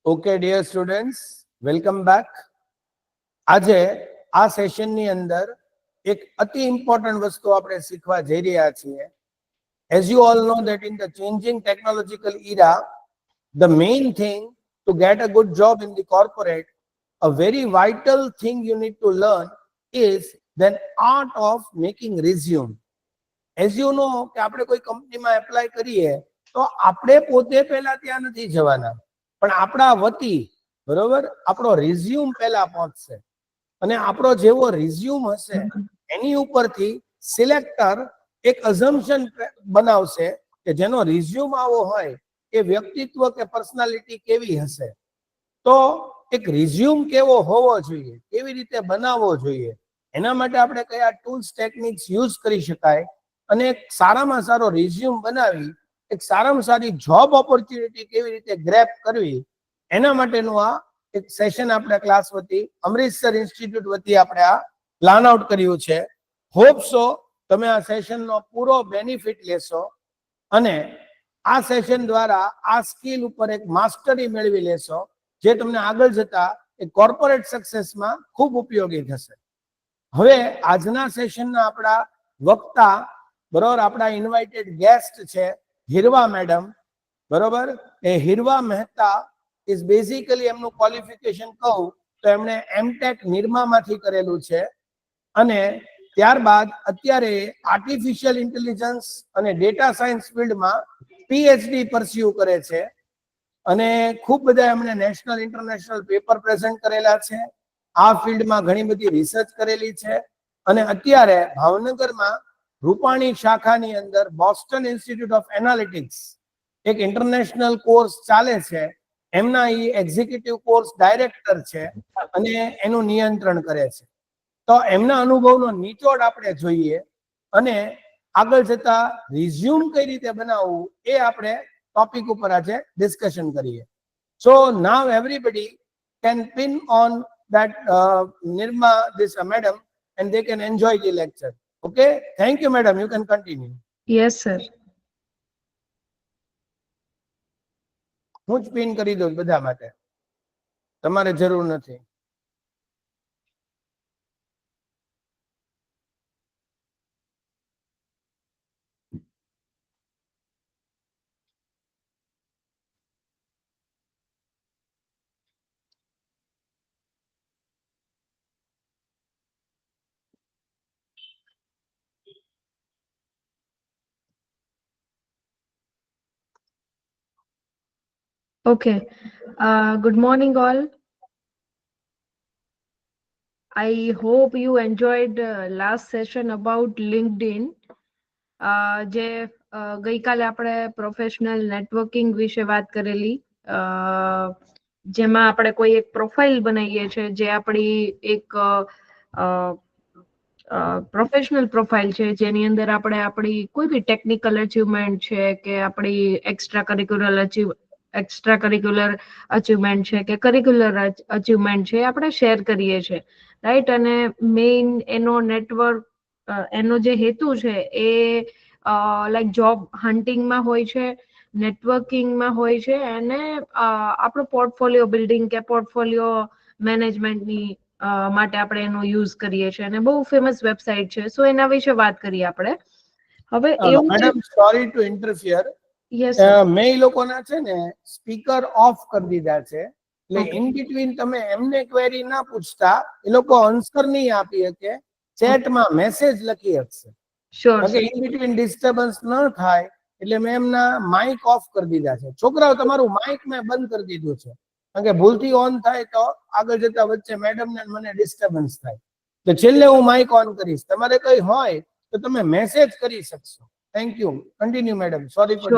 Okay, dear students, welcome back. આજે આ સેશનની અંદર એક અતિ ઇમ્પોર્ટન્ટ વસ્તુ આપણે શીખવા જઈ રહ્યા છીએ. As you all know that in the changing technological era, the main thing to get a good job in the corporate, a very vital thing you need to learn is the art of making resume. As you know કે આપણે કોઈ કંપનીમાં apply કરીએ તો આપણે પોતે પહેલા ત્યાં નથી જવાના, પણ આપણા વતી બરોબર આપણો રિઝ્યુમ પહેલા પહોંચશે અને આપણો જેવો રિઝ્યુમ હશે એની ઉપરથી સિલેક્ટર એક અઝમ્પશન બનાવશે કે જેનો રિઝ્યુમ આવો હોય એ વ્યક્તિત્વ કે પર્સનાલિટી કેવી હશે. તો એક રિઝ્યુમ કેવો હોવો જોઈએ, કેવી રીતે બનાવવો જોઈએ, એના માટે આપણે કયા ટૂલ્સ ટેકનિક્સ યુઝ કરી શકાય અને એક સારામાં સારો રિઝ્યુમ બનાવી એક સારામાં સારી જોબ ઓપોર્ચ્યુનિટી કેવી રીતે ગ્રેબ કરવી એના માટેનું આ એક સેશન આપણે ક્લાસ વતી અમૃતસર ઇન્સ્ટિટ્યૂટ વતી આપણે આ પ્લાન આઉટ કર્યું છે. હોપ સો તમે આ સેશનનો પૂરો બેનિફિટ લેશો અને આ સેશન દ્વારા આ સ્કિલ ઉપર એક માસ્ટરી મેળવી લેશો જે તમને આગળ જતા એક કોર્પોરેટ સક્સેસમાં ખૂબ ઉપયોગી થશે. હવે આજના સેશનના આપણા વક્તા બરોબર આપણા ઇન્વાઇટેડ ગેસ્ટ છે હિરવા મેડમ બરોબર. એ હિરવા મહેતા ઇઝ બેઝિકલી એમનું ક્વોલિફિકેશન કહું તો એમણે એમટેક નિરમામાંથી કરેલું છે અને ત્યારબાદ અત્યારે આર્ટિફિશિયલ ઇન્ટેલિજન્સ અને ડેટા સાયન્સ ફિલ્ડમાં પીએચડી પરસ્યુ કરે છે અને ખૂબ બધા એમણે નેશનલ ઇન્ટરનેશનલ પેપર પ્રેઝન્ટ કરેલા છે. આ ફિલ્ડમાં ઘણી બધી રિસર્ચ કરેલી છે અને અત્યારે ભાવનગરમાં રૂપાણી શાખાની અંદર બોસ્ટન ઇન્સ્ટિટ્યૂટ ઓફ એનાલિટિક્સ એક ઇન્ટરનેશનલ કોર્સ ચાલે છે. એમના એ એક્ઝિક્યુટિવ કોર્સ ડાયરેક્ટર છે અને એનું નિયંત્રણ કરે છે. તો એમના અનુભવનો નિચોડ આપણે જોઈએ અને આગળ જતા રિઝ્યુમ કઈ રીતે બનાવવું એ આપણે ટોપિક ઉપર આજે ડિસ્કશન કરીએ. સો નાવ everybody can pin on that Nirma, this madam, and they can enjoy the lecture. Okay, thank you madam, you can continue. Yes sir. હું જ પિન કરી દઉં બધા માટે, તમારે જરૂર નથી. Okay. Good morning all. I hope you enjoyed last session about LinkedIn. જે ગઈકાલે આપણે પ્રોફેશનલ નેટવર્કિંગ વિશે વાત કરેલી, જેમાં આપણે કોઈ એક પ્રોફાઇલ બનાવીએ છીએ જે આપણી એક પ્રોફેશનલ પ્રોફાઇલ છે જેની અંદર આપણે આપણી કોઈ બી ટેકનિકલ અચીવમેન્ટ છે કે આપણી એક્સ્ટ્રા કરિક્યુલર અચીવમેન્ટ છે કે કરિક્યુલર અચીવમેન્ટ છે આપણે શેર કરીએ છીએ, રાઈટ. અને મેઇન એનો નેટવર્ક એનો જે હેતુ છે એ લાઈક જોબ હન્ટિંગમાં હોય છે, નેટવર્કિંગમાં હોય છે અને આપણો પોર્ટફોલિયો બિલ્ડિંગ કે પોર્ટફોલિયો મેનેજમેન્ટની માટે આપણે એનો યુઝ કરીએ છીએ અને બહુ ફેમસ વેબસાઇટ છે. સો એના વિશે વાત કરીએ આપણે. હવે એવું મેડમ સોરી ટુ ઇન્ટરફિયર, મેં એ લોકોના છે ને સ્પીકર ઓફ કરી દીધા છે એટલે ઇન બિટવીન તમે એમને ક્વેરી ના પૂછતા, એ લોકો આન્સર નહીં આપી શકે, ચેટમાં મેસેજ લખી શકશે. ઇન બિટવીન ડિસ્ટર્બન્સ ન થાય એટલે મેં એમના માઇક ઓફ કરી દીધા છે. છોકરાઓ તમારું માઇક મેં બંધ કરી દીધું છે કારણ કે ભૂલથી ઓન થાય તો આગળ જતા વચ્ચે મેડમ ને મને ડિસ્ટર્બન્સ થાય. તો છેલ્લે હું માઇક ઓન કરીશ, તમારે કઈ હોય તો તમે મેસેજ કરી શકશો. Thank you. Continue madam, sorry for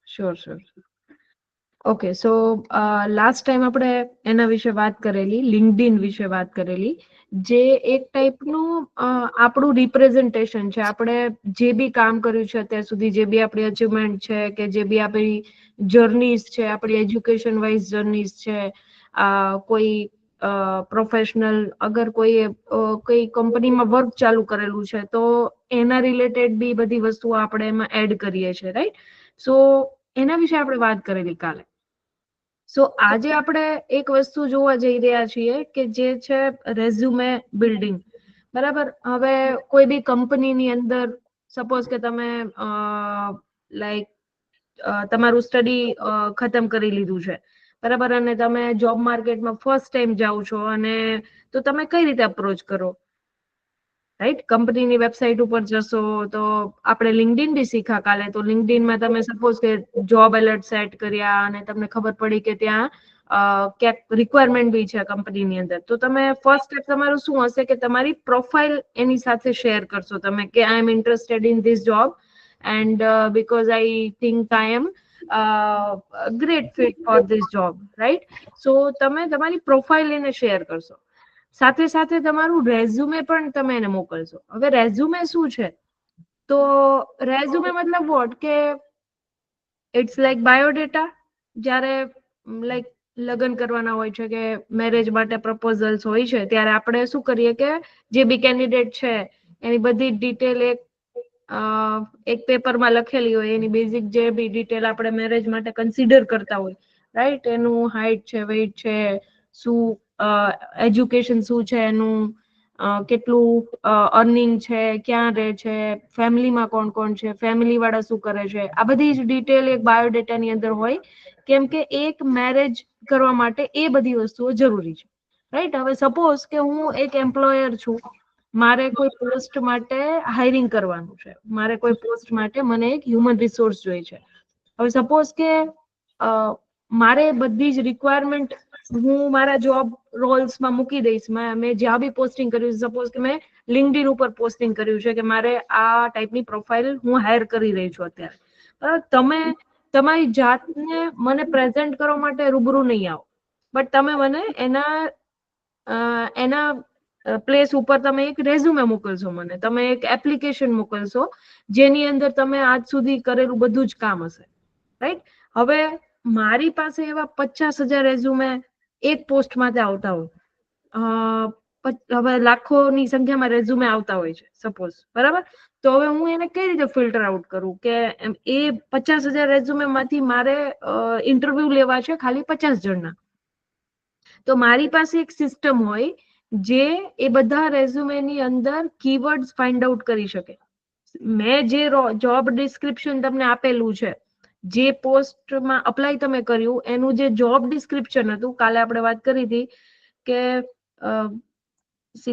sure. Okay, so last time આપણે એના વિશે વાત કરેલી, લિંક્ડઇન વિશે વાત કરેલી, જે એક ટાઈપનું આપણું રિપ્રેઝન્ટેશન છે. આપણે જે બી કામ કર્યું છે અત્યાર સુધી, જે બી આપણી અચીવમેન્ટ છે કે જે બી આપણી જર્નીઝ છે, આપણી એજ્યુકેશન વાઇઝ જર્નીઝ છે, કોઈ પ્રોફેશનલ અગર કોઈ કંપનીમાં વર્ક ચાલુ કરેલું છે તો એના રિલેટેડ બી બધી વસ્તુઓ આપણે એમાં એડ કરીએ છીએ, રાઈટ. સો એના વિશે આપણે વાત કરેલી કાલે. સો આજે આપણે એક વસ્તુ જોવા જઈ રહ્યા છીએ કે જે છે રેઝ્યુમે બિલ્ડિંગ. બરાબર, હવે કોઈ બી કંપનીની અંદર સપોઝ કે તમે લાઈક તમારું સ્ટડી ખતમ કરી લીધું છે, બરાબર, અને તમે જોબ માર્કેટમાં ફર્સ્ટ ટાઈમ જાઓ છો, અને તો તમે કઈ રીતે અપ્રોચ કરો, રાઈટ? કંપનીની વેબસાઇટ ઉપર જશો તો આપણે લિંક્ડઇન બી શીખા કાલે, તો લિંક્ડઇનમાં તમે સપોઝ કે જોબ એલર્ટ સેટ કર્યા અને તમને ખબર પડી કે ત્યાં ક્યાંક રિક્વાયરમેન્ટ બી છે કંપનીની અંદર, તો તમે ફર્સ્ટ સ્ટેપ તમારું શું હશે કે તમારી પ્રોફાઇલ એની સાથે શેર કરશો તમે કે I am interested in this job and because I think I am great fit for this job, right? So તમે તમારી પ્રોફાઇલ એને શેર કરશો, સાથે સાથે તમારું રેઝ્યુમે પણ તમે એને મોકલશો. હવે રેઝ્યુમે શું છે? તો રેઝ્યુમે મતલબ વોટ કે ઇટ્સ લાઈક બાયોડેટા. જ્યારે લાઈક લગ્ન કરવાના હોય છે કે મેરેજ માટે પ્રપોઝલ્સ હોય છે, ત્યારે આપણે શું કરીએ કે જે બી કેન્ડિડેટ છે એની બધી ડિટેલ એક પેપરમાં લખેલી હોય, એની બેઝિક જે બી ડિટેલ આપણે મેરેજ માટે કન્સિડર કરતા હોય, રાઈટ? એનું હાઈટ છે, વેઇટ છે, શું એજ્યુકેશન શું છે એનું, કેટલું અર્નિંગ છે, ક્યાં રહે છે, ફેમિલીમાં કોણ કોણ છે, ફેમિલી વાળા શું કરે છે, આ બધી જ ડિટેલ એક બાયોડેટાની અંદર હોય, કેમ કે એક મેરેજ કરવા માટે એ બધી વસ્તુઓ જરૂરી છે, રાઈટ? હવે સપોઝ કે હું એક એમ્પ્લોયર છું, મારે કોઈ પોસ્ટ માટે હાયરિંગ કરવાનું છે, મારે કોઈ પોસ્ટ માટે મને એક હ્યુમન રિસોર્સ જોઈએ છે. હવે સપોઝ કે મારે બધી જ રિક્વાયરમેન્ટ હું મારા જોબ રોલ્સમાં મૂકી દઈશ. મેં જ્યાં બી પોસ્ટિંગ કર્યું, સપોઝ કે મેં લિંક્ડઇન ઉપર પોસ્ટિંગ કર્યું છે કે મારે આ ટાઈપની પ્રોફાઇલ હું હાયર કરી રહી છું અત્યારે, બરાબર? તમે તમારી જાતને મને પ્રેઝન્ટ કરવા માટે રૂબરૂ નહીં આવો, બટ તમે મને એના પ્લેસ ઉપર તમે એક રેઝ્યુમે મોકલશો મને, તમે એક એપ્લિકેશન મોકલશો જેની અંદર તમે આજ સુધી કરેલું બધું જ કામ હશે, રાઈટ? હવે મારી પાસે એવા 50,000 રેઝ્યુમે એક પોસ્ટ માટે આવતા હોય, હવે લાખોની સંખ્યામાં રેઝ્યુમે આવતા હોય છે સપોઝ, બરાબર? તો હવે હું એને કઈ રીતે ફિલ્ટર આઉટ કરું કે એ 50,000 રેઝ્યુમે માંથી મારે ઇન્ટરવ્યુ લેવા છે ખાલી 50 જણના, તો મારી પાસે એક સિસ્ટમ હોય જે એ બધા રેઝ્યુમેની અંદર કીવર્ડ્સ ફાઇન્ડ આઉટ કરી શકે. મેં જે જોબ ડિસ્ક્રિપ્શન તમને આપેલું છે, જે પોસ્ટમાં અપ્લાય તમે કર્યું, એનું જે જોબ ડિસ્ક્રિપ્શન હતું, કાલે આપણે વાત કરી હતી કે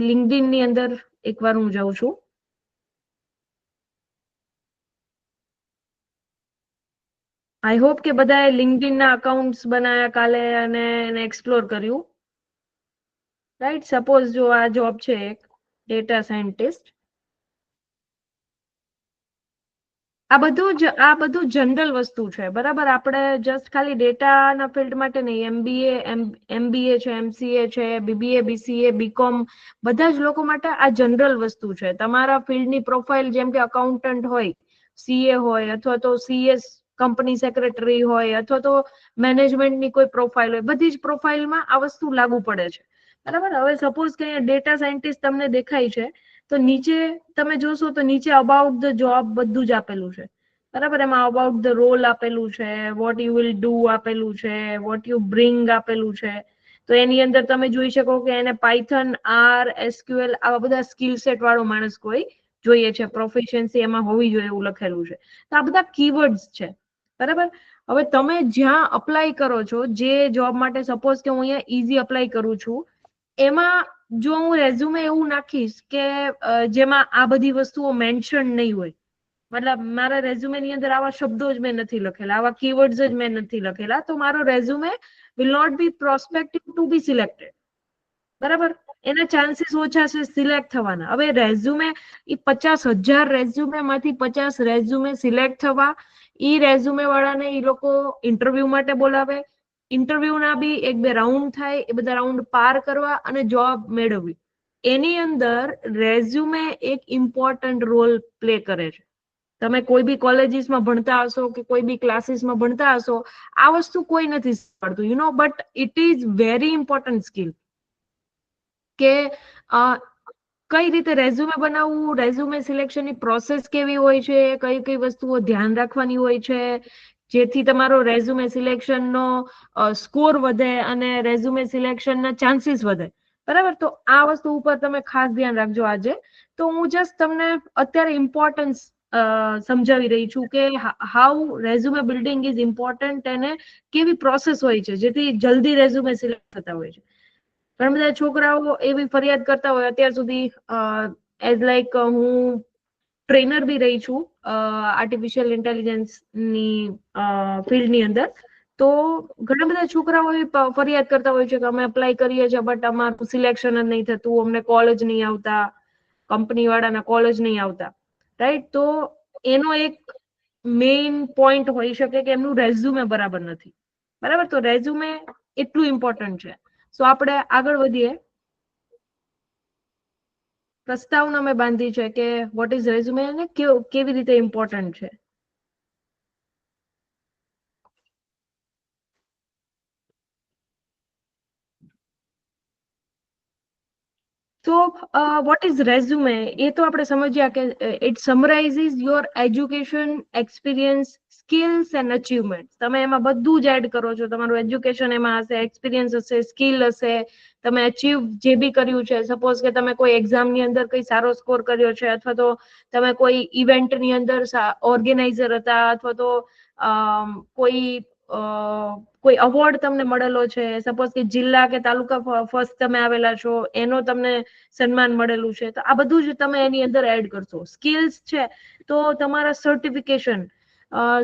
લિંક્ડઇન ની અંદર એકવાર હું જાઉં છું, આઈ હોપ કે બધાએ લિંક્ડઇન ના અકાઉન્ટ્સ બનાવ્યા કાલે અને એને એક્સપ્લોર કર્યું, રાઈટ? સપોઝ જો આ જોબ છે એક ડેટા સાયન્ટિસ્ટ, આ બધું જનરલ વસ્તુ છે, બરાબર? આપણે જસ્ટ ખાલી ડેટાના ફિલ્ડ માટે નહીં, એમબીએ છે, એમસીએ છે, બીબીએ, બીસીએ, બીકોમ, બધા જ લોકો માટે આ જનરલ વસ્તુ છે. તમારા ફિલ્ડની પ્રોફાઇલ જેમ કે અકાઉન્ટન્ટ હોય, સીએ હોય, અથવા તો સીએસ કંપની સેક્રેટરી હોય, અથવા તો મેનેજમેન્ટની કોઈ પ્રોફાઇલ હોય, બધી જ પ્રોફાઇલમાં આ વસ્તુ લાગુ પડે છે, બરાબર? હવે સપોઝ કે ડેટા સાયન્ટિસ્ટ તમને દેખાય છે, તો નીચે તમે જોશો તો નીચે અબાઉટ ધ જોબ બધું જ આપેલું છે, બરાબર? એમાં અબાઉટ ધ રોલ આપેલું છે, વોટ યુ વિલ ડુ આપેલું છે, વોટ યુ બ્રિંગ આપેલું છે. તો એની અંદર તમે જોઈ શકો કે એને પાયથન, આર, એસક્યુએલ આવા બધા સ્કિલ સેટ વાળો માણસ કોઈ જોઈએ છે, પ્રોફિશિયન્સી એમાં હોવી જોઈએ એવું લખેલું છે. તો આ બધા કીવર્ડ્સ છે, બરાબર? હવે તમે જ્યાં અપ્લાય કરો છો, જે જોબ માટે સપોઝ કે હું અહીંયા ઈઝી અપ્લાય કરું છું, એમાં જો હું રેઝ્યુમે એવું નાખીશ કે જેમાં આ બધી વસ્તુઓ મેન્શન નહીં હોય, મતલબ મારા રેઝ્યુમે ની અંદર આવા શબ્દો જ મેં નથી લખેલા, આવા કીવર્ડ્સ જ મેં નથી લખેલા, તો મારો resume will not be prospective to be selected, બરાબર? એના ચાન્સીસ ઓછા છે સિલેક્ટ થવાના. હવે રેઝ્યુમે એ 50,000 રેઝ્યુમે માંથી 50 રેઝ્યુમે સિલેક્ટ થવા, ઈ રેઝ્યુમે વાળાને ઈ લોકો ઇન્ટરવ્યુ માટે બોલાવે, ઇન્ટરવ્યુ ના બી 1-2 રાઉન્ડ થાય, એ બધા રાઉન્ડ પાર કરવા અને જોબ મેળવવી, એની અંદર રેઝ્યુમે એક ઇમ્પોર્ટન્ટ રોલ પ્લે કરે છે. તમે કોઈ બી કોલેજીસમાં ભણતા હશો કે કોઈ બી ક્લાસીસમાં ભણતા હશો, આ વસ્તુ કોઈ નથી શીખવાડતું, but it is very important skill કે કઈ રીતે રેઝ્યુમે બનાવવું, રેઝ્યુમે સિલેક્શનની પ્રોસેસ કેવી હોય છે, કઈ કઈ વસ્તુઓ ધ્યાન રાખવાની હોય છે, જેથી તમારો રેઝ્યુમે સિલેક્શનનો સ્કોર વધે અને રેઝ્યુમે સિલેક્શનના ચાન્સીસ વધે. બરાબર, તો આ વસ્તુ ઉપર તમે ખાસ ધ્યાન રાખજો આજે. તો હું જસ્ટ તમને અત્યારે ઇમ્પોર્ટન્સ સમજાવી રહી છું કે how resume building is important અને કેવી પ્રોસેસ હોય છે જેથી જલ્દી રેઝ્યુમે સિલેક્ટ થતા હોય છે. ઘણા બધા છોકરાઓ એવી ફરિયાદ કરતા હોય અત્યાર સુધી, એઝ લાઈક હું ટ્રેનર બી રહી છું આર્ટિફિશિયલ ઇન્ટેલિજન્સ ની ફિલ્ડની અંદર. તો ઘણા બધા છોકરાઓ ફરિયાદ કરતા હોય છે કે અમે એપ્લાય કરીએ છીએ બટ અમારું સિલેક્શન જ નહીં થતું, અમને કોલ જ નહીં આવતા, કંપની વાળાના કોલ જ નહીં આવતા, રાઈટ? તો એનો એક મેઇન પોઈન્ટ હોઈ શકે કે એમનું રેઝ્યુમે બરાબર નથી. બરાબર, તો રેઝ્યુમે એટલું ઇમ્પોર્ટન્ટ છે. સો આપણે આગળ વધીએ. પ્રસ્તાવના મેં બાંધી છે કે વોટ ઇઝ રેઝ્યુમે અને કેવી રીતે ઇમ્પોર્ટન્ટ છે. તો વોટ ઇઝ રેઝ્યુમે એ તો આપણે સમજ્યા કે it summarizes your education, experience, skills and achievement. તમે એમાં બધું જ એડ કરો છો. તમારું એજ્યુકેશન એમાં હશે, એક્સપિરિયન્સ હશે, સ્કિલ હશે, તમે અચીવ જે બી કર્યું છે. સપોઝ કે તમે કોઈ એક્ઝામની અંદર કઈ સારો સ્કોર કર્યો છે, અથવા તો તમે કોઈ ઇવેન્ટની અંદર ઓર્ગેનાઇઝર હતા, અથવા તો કોઈ અવોર્ડ તમને મળેલો છે, સપોઝ કે જિલ્લા કે તાલુકા ફર્સ્ટ તમે આવેલા છો, એનો તમને સન્માન મળેલું છે, તો આ બધું જ તમે એની અંદર એડ કરશો. સ્કિલ્સ છે તો તમારા સર્ટિફિકેશન,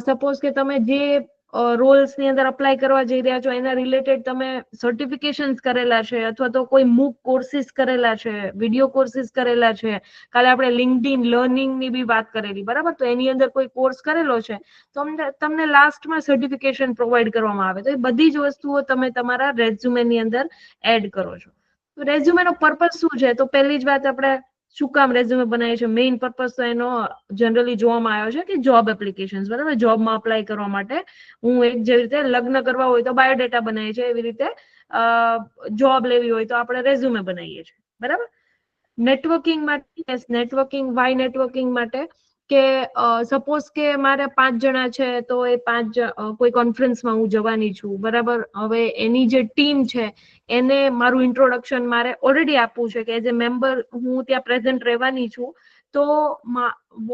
સપોઝ કે તમે જે રોલ્સ ની અંદર અપ્લાય કરવા જઈ રહ્યા છો એના રિલેટેડ તમે સર્ટિફિકેશન્સ કરેલા છે, અથવા તો કોઈ મૂક કોર્સિસ કરેલા છે, વિડીયો કોર્સિસ કરેલા છે. કાલે આપણે લિંક્ડઇન લર્નિંગ ની બી વાત કરેલી, બરાબર? તો એની અંદર કોઈ કોર્સ કરેલો છે તો તમને લાસ્ટમાં સર્ટિફિકેશન પ્રોવાઈડ કરવામાં આવે. તો એ બધી જ વસ્તુઓ તમે તમારા રેઝ્યુમે ની અંદર એડ કરો છો. તો રેઝ્યુમે નો પર્પઝ શું છે? તો પહેલી જ વાત, આપણે શું કામ રેઝ્યુમે બનાવીએ છીએ? મેઇન પર્પઝ તો એનો જનરલી જોવામાં આવ્યો છે કે જોબ એપ્લિકેશન, બરાબર, જોબમાં અપ્લાય કરવા માટે. હું એક જેવી રીતે લગ્ન કરવા હોય તો બાયોડેટા બનાવીએ છીએ, એવી રીતે જોબ લેવી હોય તો આપણે રેઝ્યુમે બનાવીએ છીએ, બરાબર? નેટવર્કિંગ માટે, નેટવર્કિંગ, વાય નેટવર્કિંગ માટે કે સપોઝ કે મારે 5 જણા છે તો એ 5 કોઈ કોન્ફરન્સમાં હું જવાની છું, બરાબર? હવે એની જે ટીમ છે એને મારું ઇન્ટ્રોડક્શન મારે ઓલરેડી આપવું છે કે એઝ એ મેમ્બર હું ત્યાં પ્રેઝન્ટ રહેવાની છું. તો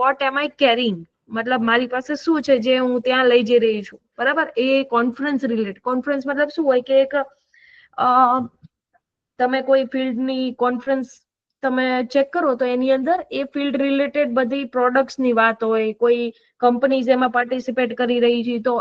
વોટ એમ આઈ કેરિંગ, મતલબ મારી પાસે શું છે જે હું ત્યાં લઈ જઈ રહી છું, બરાબર? એ કોન્ફરન્સ રિલેટેડ. કોન્ફરન્સ મતલબ શું હોય કે એક તમે કોઈ ફિલ્ડની કોન્ફરન્સ તમે ચેક કરો તો એની અંદર એ ફિલ્ડ રિલેટેડ બધી પ્રોડક્ટ્સની વાત હોય, કોઈ કંપનીઝ એમાં પાર્ટિસિપેટ કરી રહી છે તો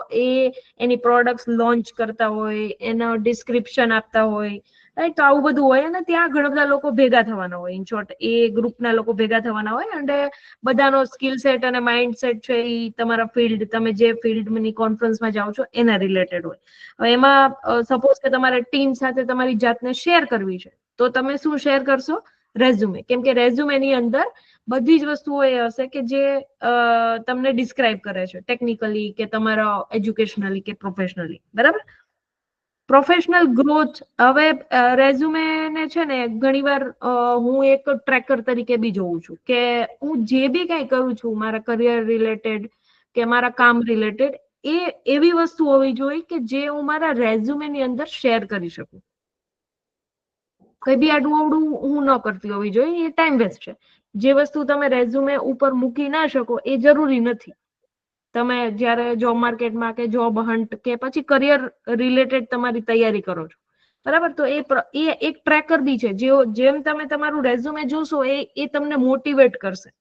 એની પ્રોડક્ટ્સ લોન્ચ કરતા હોય, એના ડિસ્ક્રિપ્શન આપતા હોય, રાઈટ? તો આવું બધું હોય અને ત્યાં ઘણા બધા લોકો ભેગા થવાના હોય. ઇન શોર્ટ, એ ગ્રુપના લોકો ભેગા થવાના હોય અને બધાનો સ્કિલ સેટ અને માઇન્ડ સેટ છે એ તમારા ફિલ્ડ, તમે જે ફિલ્ડની કોન્ફરન્સમાં જાઓ છો એના રિલેટેડ હોય. હવે એમાં સપોઝ કે તમારે ટીમ સાથે તમારી જાતને શેર કરવી છે તો તમે શું શેર કરશો? રેઝ્યુમે. કેમ કે રેઝ્યુમેની અંદર બધી જ વસ્તુઓ એ હશે કે જે તમને ડિસ્ક્રાઇબ કરે છે ટેકનિકલી કે તમારા એજ્યુકેશનલી કે પ્રોફેશનલી, બરાબર? Professional growth. હવે રેઝ્યુમે ને છે ને ઘણીવાર હું એક ટ્રેકર તરીકે બી જોઉં છું કે હું જે બી કઈ કરું છું મારા કરિયર રિલેટેડ કે મારા કામ રિલેટેડ, એ એવી વસ્તુ હોવી જોઈએ કે જે હું મારા રેઝ્યુમે ની અંદર શેર કરી શકું. કઈ બી આડું હું ન કરતી હોવી જોઈએ, એ ટાઈમ વેસ્ટ છે. જે વસ્તુ તમે રેઝ્યુમે ઉપર મૂકી ના શકો એ જરૂરી નથી. તમે જ્યારે જોબ માર્કેટમાં કે જોબ હન્ટ કે પછી કરિયર રિલેટેડ તમારી તૈયારી કરો છો, બરાબર? તો એ એક ટ્રેકર બી છે. જેમ તમે તમારું રેઝ્યુમે જોશો એ તમને મોટિવેટ કરશે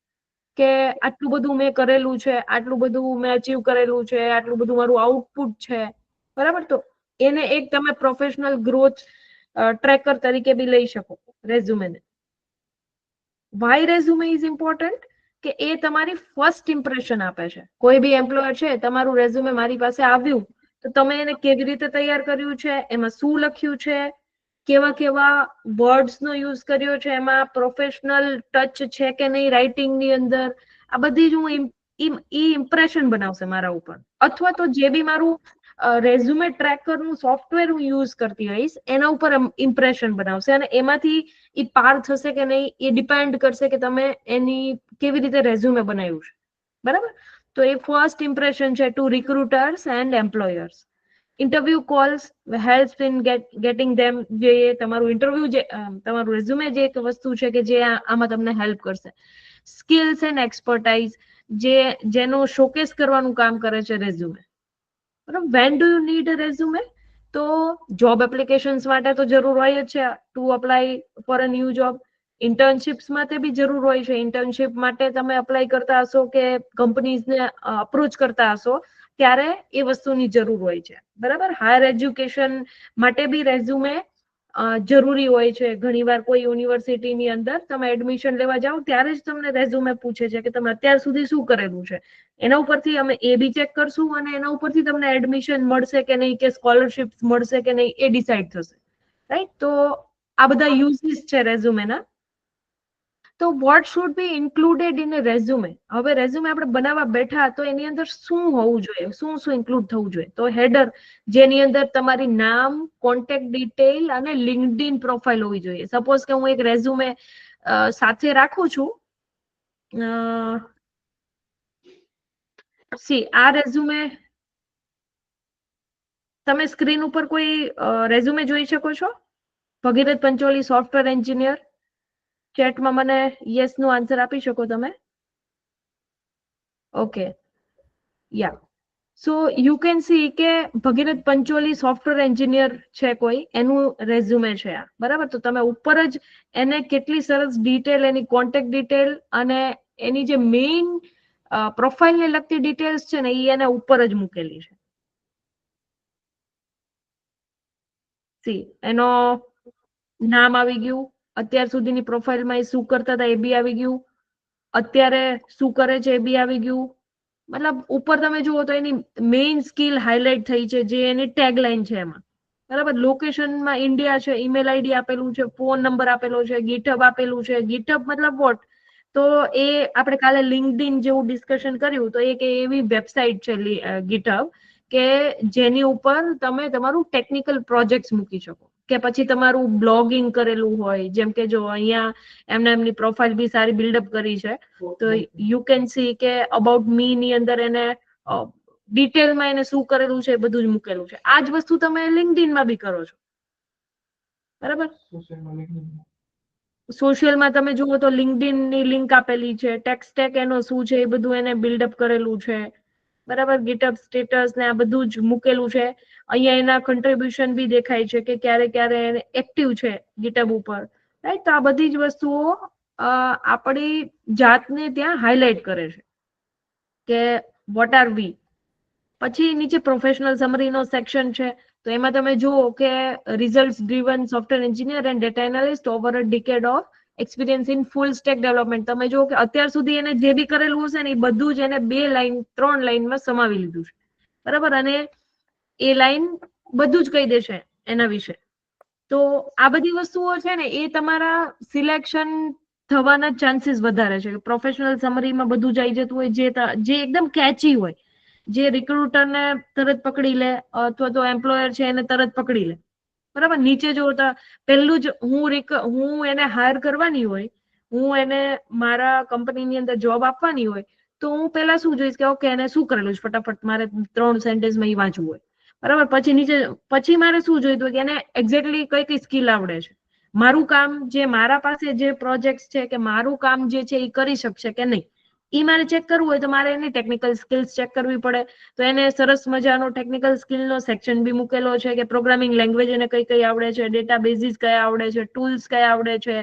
કે આટલું બધું મેં કરેલું છે, આટલું બધું મેં અચીવ કરેલું છે, આટલું બધું મારું આઉટપુટ છે, બરાબર? તો એને એક તમે પ્રોફેશનલ ગ્રોથ ટ્રેકર તરીકે બી લઈ શકો રેઝ્યુમેને. વાય રેઝ્યુમે ઇઝ ઇમ્પોર્ટન્ટ કે એ તમારી ફર્સ્ટ ઇમ્પ્રેશન આપે છે. કોઈ બી એમ્પ્લોયર છે, તમારું રેઝ્યુમે મારી પાસે આવ્યું તો તમે એને કેવી રીતે તૈયાર કર્યું છે, એમાં શું લખ્યું છે, કેવા કેવા વર્ડ્સ નો યુઝ કર્યો છે, એમાં પ્રોફેશનલ ટચ છે કે નહીં રાઇટિંગની અંદર, આ બધી જ હું ઇમ્પ્રેશન બનાવશે મારા ઉપર. અથવા તો જે બી મારું રેઝ્યુમે ટ્રેકરનું સોફ્ટવેર હું યુઝ કરતી હોઈશ એના ઉપર ઇમ્પ્રેશન બનાવશે અને એમાંથી એ પાર થશે કે નહીં એ ડિપેન્ડ કરશે કે તમે એની કેવી રીતે રેઝ્યુમે બનાવ્યું છે, બરાબર? તો એ ફર્સ્ટ ઇમ્પ્રેશન છે to recruiters and employers. Interview calls helps in getting them. જે તમારું ઇન્ટરવ્યુ જે તમારું રેઝ્યુમે જે એક વસ્તુ છે કે જે આમાં તમને હેલ્પ કરશે. સ્કિલ્સ એન્ડ એક્સપર્ટાઇઝ, જેનો શોકેસ કરવાનું કામ કરે છે રેઝ્યુમે. બરાબર. When do you need a resume? તો જોબ એપ્લિકેશન્સ માટે તો જરૂર હોય જ છે to apply for a new job. Internships માટે બી જરૂર હોય છે. ઇન્ટર્નશિપ માટે તમે અપ્લાય કરતા હશો કે કંપનીઝને અપ્રોચ કરતા હશો ત્યારે એ વસ્તુની જરૂર હોય છે. બરાબર. હાયર એજ્યુકેશન માટે બી રેઝ્યુમે જરૂરી હોય છે. ઘણીવાર કોઈ યુનિવર્સિટીની અંદર તમે એડમિશન લેવા જાઓ ત્યારે જ તમને રેઝ્યુમે પૂછે છે કે તમે અત્યાર સુધી શું કરેલું છે. એના ઉપરથી અમે એ બી ચેક કરશું અને એના ઉપરથી તમને એડમિશન મળશે કે નહીં, કે સ્કોલરશિપ મળશે કે નહીં, એ ડિસાઇડ થશે. રાઈટ. તો આ બધા યુઝીસ છે રેઝ્યુમેના. તો what should be included in a resume? હવે રેઝ્યુમે આપણે બનાવવા બેઠા તો એની અંદર શું હોવું જોઈએ, શું શું ઇન્ક્લુડ થવું જોઈએ? તો હેડર, જેની અંદર તમારી નામ, કોન્ટેક્ટ ડિટેલ અને લિંક્ડઇન પ્રોફાઇલ હોવી જોઈએ. સપોઝ કે હું એક રેઝ્યુમે સાથે રાખું છું. આ રેઝ્યુમે તમે સ્ક્રીન ઉપર કોઈ રેઝ્યુમે જોઈ શકો છો? ભગીરથ પંચોલી, સોફ્ટવેર એન્જિનિયર. ચેટમાં મને યસ નો આન્સર આપી શકો તમે. Okay, yeah. So you can C કે ભગીરથ પંચોલી સોફ્ટવેર એન્જિનિયર છે કોઈ, એનું રેઝ્યુમે છે આ. બરાબર. તો તમે ઉપર જ એને કેટલી સરસ ડિટેલ, એની કોન્ટેક્ટ ડિટેલ અને એની જે મેઇન પ્રોફાઇલને લગતી ડિટેલ્સ છે ને, એ એના ઉપર જ મૂકેલી છે. એનો નામ આવી ગયું, અત્યાર સુધીની પ્રોફાઇલમાં એ શું કરતા હતા એ બી આવી ગયું, અત્યારે શું કરે છે એ બી આવી ગયું. મતલબ ઉપર તમે જુઓ તો એની મેઇન સ્કિલ હાઇલાઇટ થઈ છે, જે એની ટેગલાઇન છે એમાં. બરાબર. લોકેશનમાં ઇન્ડિયા છે, ઈમેલ આઈડી આપેલું છે, ફોન નંબર આપેલો છે, ગીટહબ આપેલું છે. ગીટહબ મતલબ વોટ? તો એ આપણે કાલે લિંક્ડઇન જેવું ડિસ્કશન કર્યું, તો એક એવી વેબસાઇટ છે ગીટહબ કે જેની ઉપર તમે તમારું ટેકનિકલ પ્રોજેક્ટ મૂકી શકો, કે પછી તમારું બ્લોગિંગ કરેલું હોય. જેમ કે જો અહીંયા એમની પ્રોફાઇલ બી સારી બિલ્ડઅપ કરી છે. તો યુ કેન સી કે અબાઉટ મી ની અંદર એને ડિટેલમાં એને શું કરેલું છે એ બધું જ મૂકેલું છે. આ જ વસ્તુ તમે લિંક્ડઇનમાં બી કરો છો. બરાબર. સોશિયલમાં તમે જુઓ તો લિંક્ડઇન ની લિંક આપેલી છે, ટેક સ્ટેક એનો શું છે એ બધું એને બિલ્ડઅપ કરેલું છે. બરાબર. ગીટહબ સ્ટેટસ ને આ બધું જ મૂકેલું છે. અહીંયા એના કન્ટ્રીબ્યુશન બી દેખાય છે કે ક્યારે ક્યારે એક્ટિવ છે ગીટહબ ઉપર. રાઈટ. તો આ બધી જ વસ્તુઓ આપણી જાતને ત્યાં હાઇલાઇટ કરે છે કે વોટ આર વી. પછી નીચે પ્રોફેશનલ સમરીનો સેક્શન છે. તો એમાં તમે જુઓ કે result driven software engineer and data analyst over a decade of experience in full stack development. તમે જુઓ કે અત્યાર સુધી એને જે બી કરેલું હશે ને એ બધું જ એને 2 લાઈન 3 લાઈનમાં સમાવી લીધું છે. બરાબર. અને એ લાઈન બધું જ કહી દેશે એના વિશે. તો આ બધી વસ્તુઓ છે ને એ તમારા સિલેક્શન થવાના ચાન્સીસ વધારે છે. પ્રોફેશનલ સમરીમાં બધું જ આવી જતું હોય, જે એકદમ કેચી હોય, જે રિક્રુટરને તરત પકડી લે અથવા તો એમ્પ્લોયર છે એને તરત પકડી લે. બરાબર. નીચે જોતા પહેલું જ હું એને હાયર કરવાની હોય, હું એને મારા કંપનીની અંદર જોબ આપવાની હોય, તો હું પેલા શું જોઈશ કે ઓકે એને શું કરેલું છે, ફટાફટ મારે 3 સેન્ટેન્સમાં એ વાંચવું હોય. બરાબર. પછી મારે શું જોઈતું કે એને એક્ઝેક્ટલી કઈ કઈ સ્કિલ આવડે છે, મારું કામ જે મારા પાસે જે પ્રોજેક્ટ છે કે મારું કામ જે છે એ કરી શકશે કે નહીં, એ મારે ચેક કરવું હોય તો મારે એની ટેકનિકલ સ્કિલ્સ ચેક કરવી પડે. તો એને સરસ મજાનો ટેકનિકલ સ્કિલનો સેક્શન બી મૂકેલો છે કે પ્રોગ્રામિંગ લેંગ્વેજ એને કઈ કઈ આવડે છે, ડેટા બેઝિસ કયા આવડે છે, ટૂલ્સ કયા આવડે છે,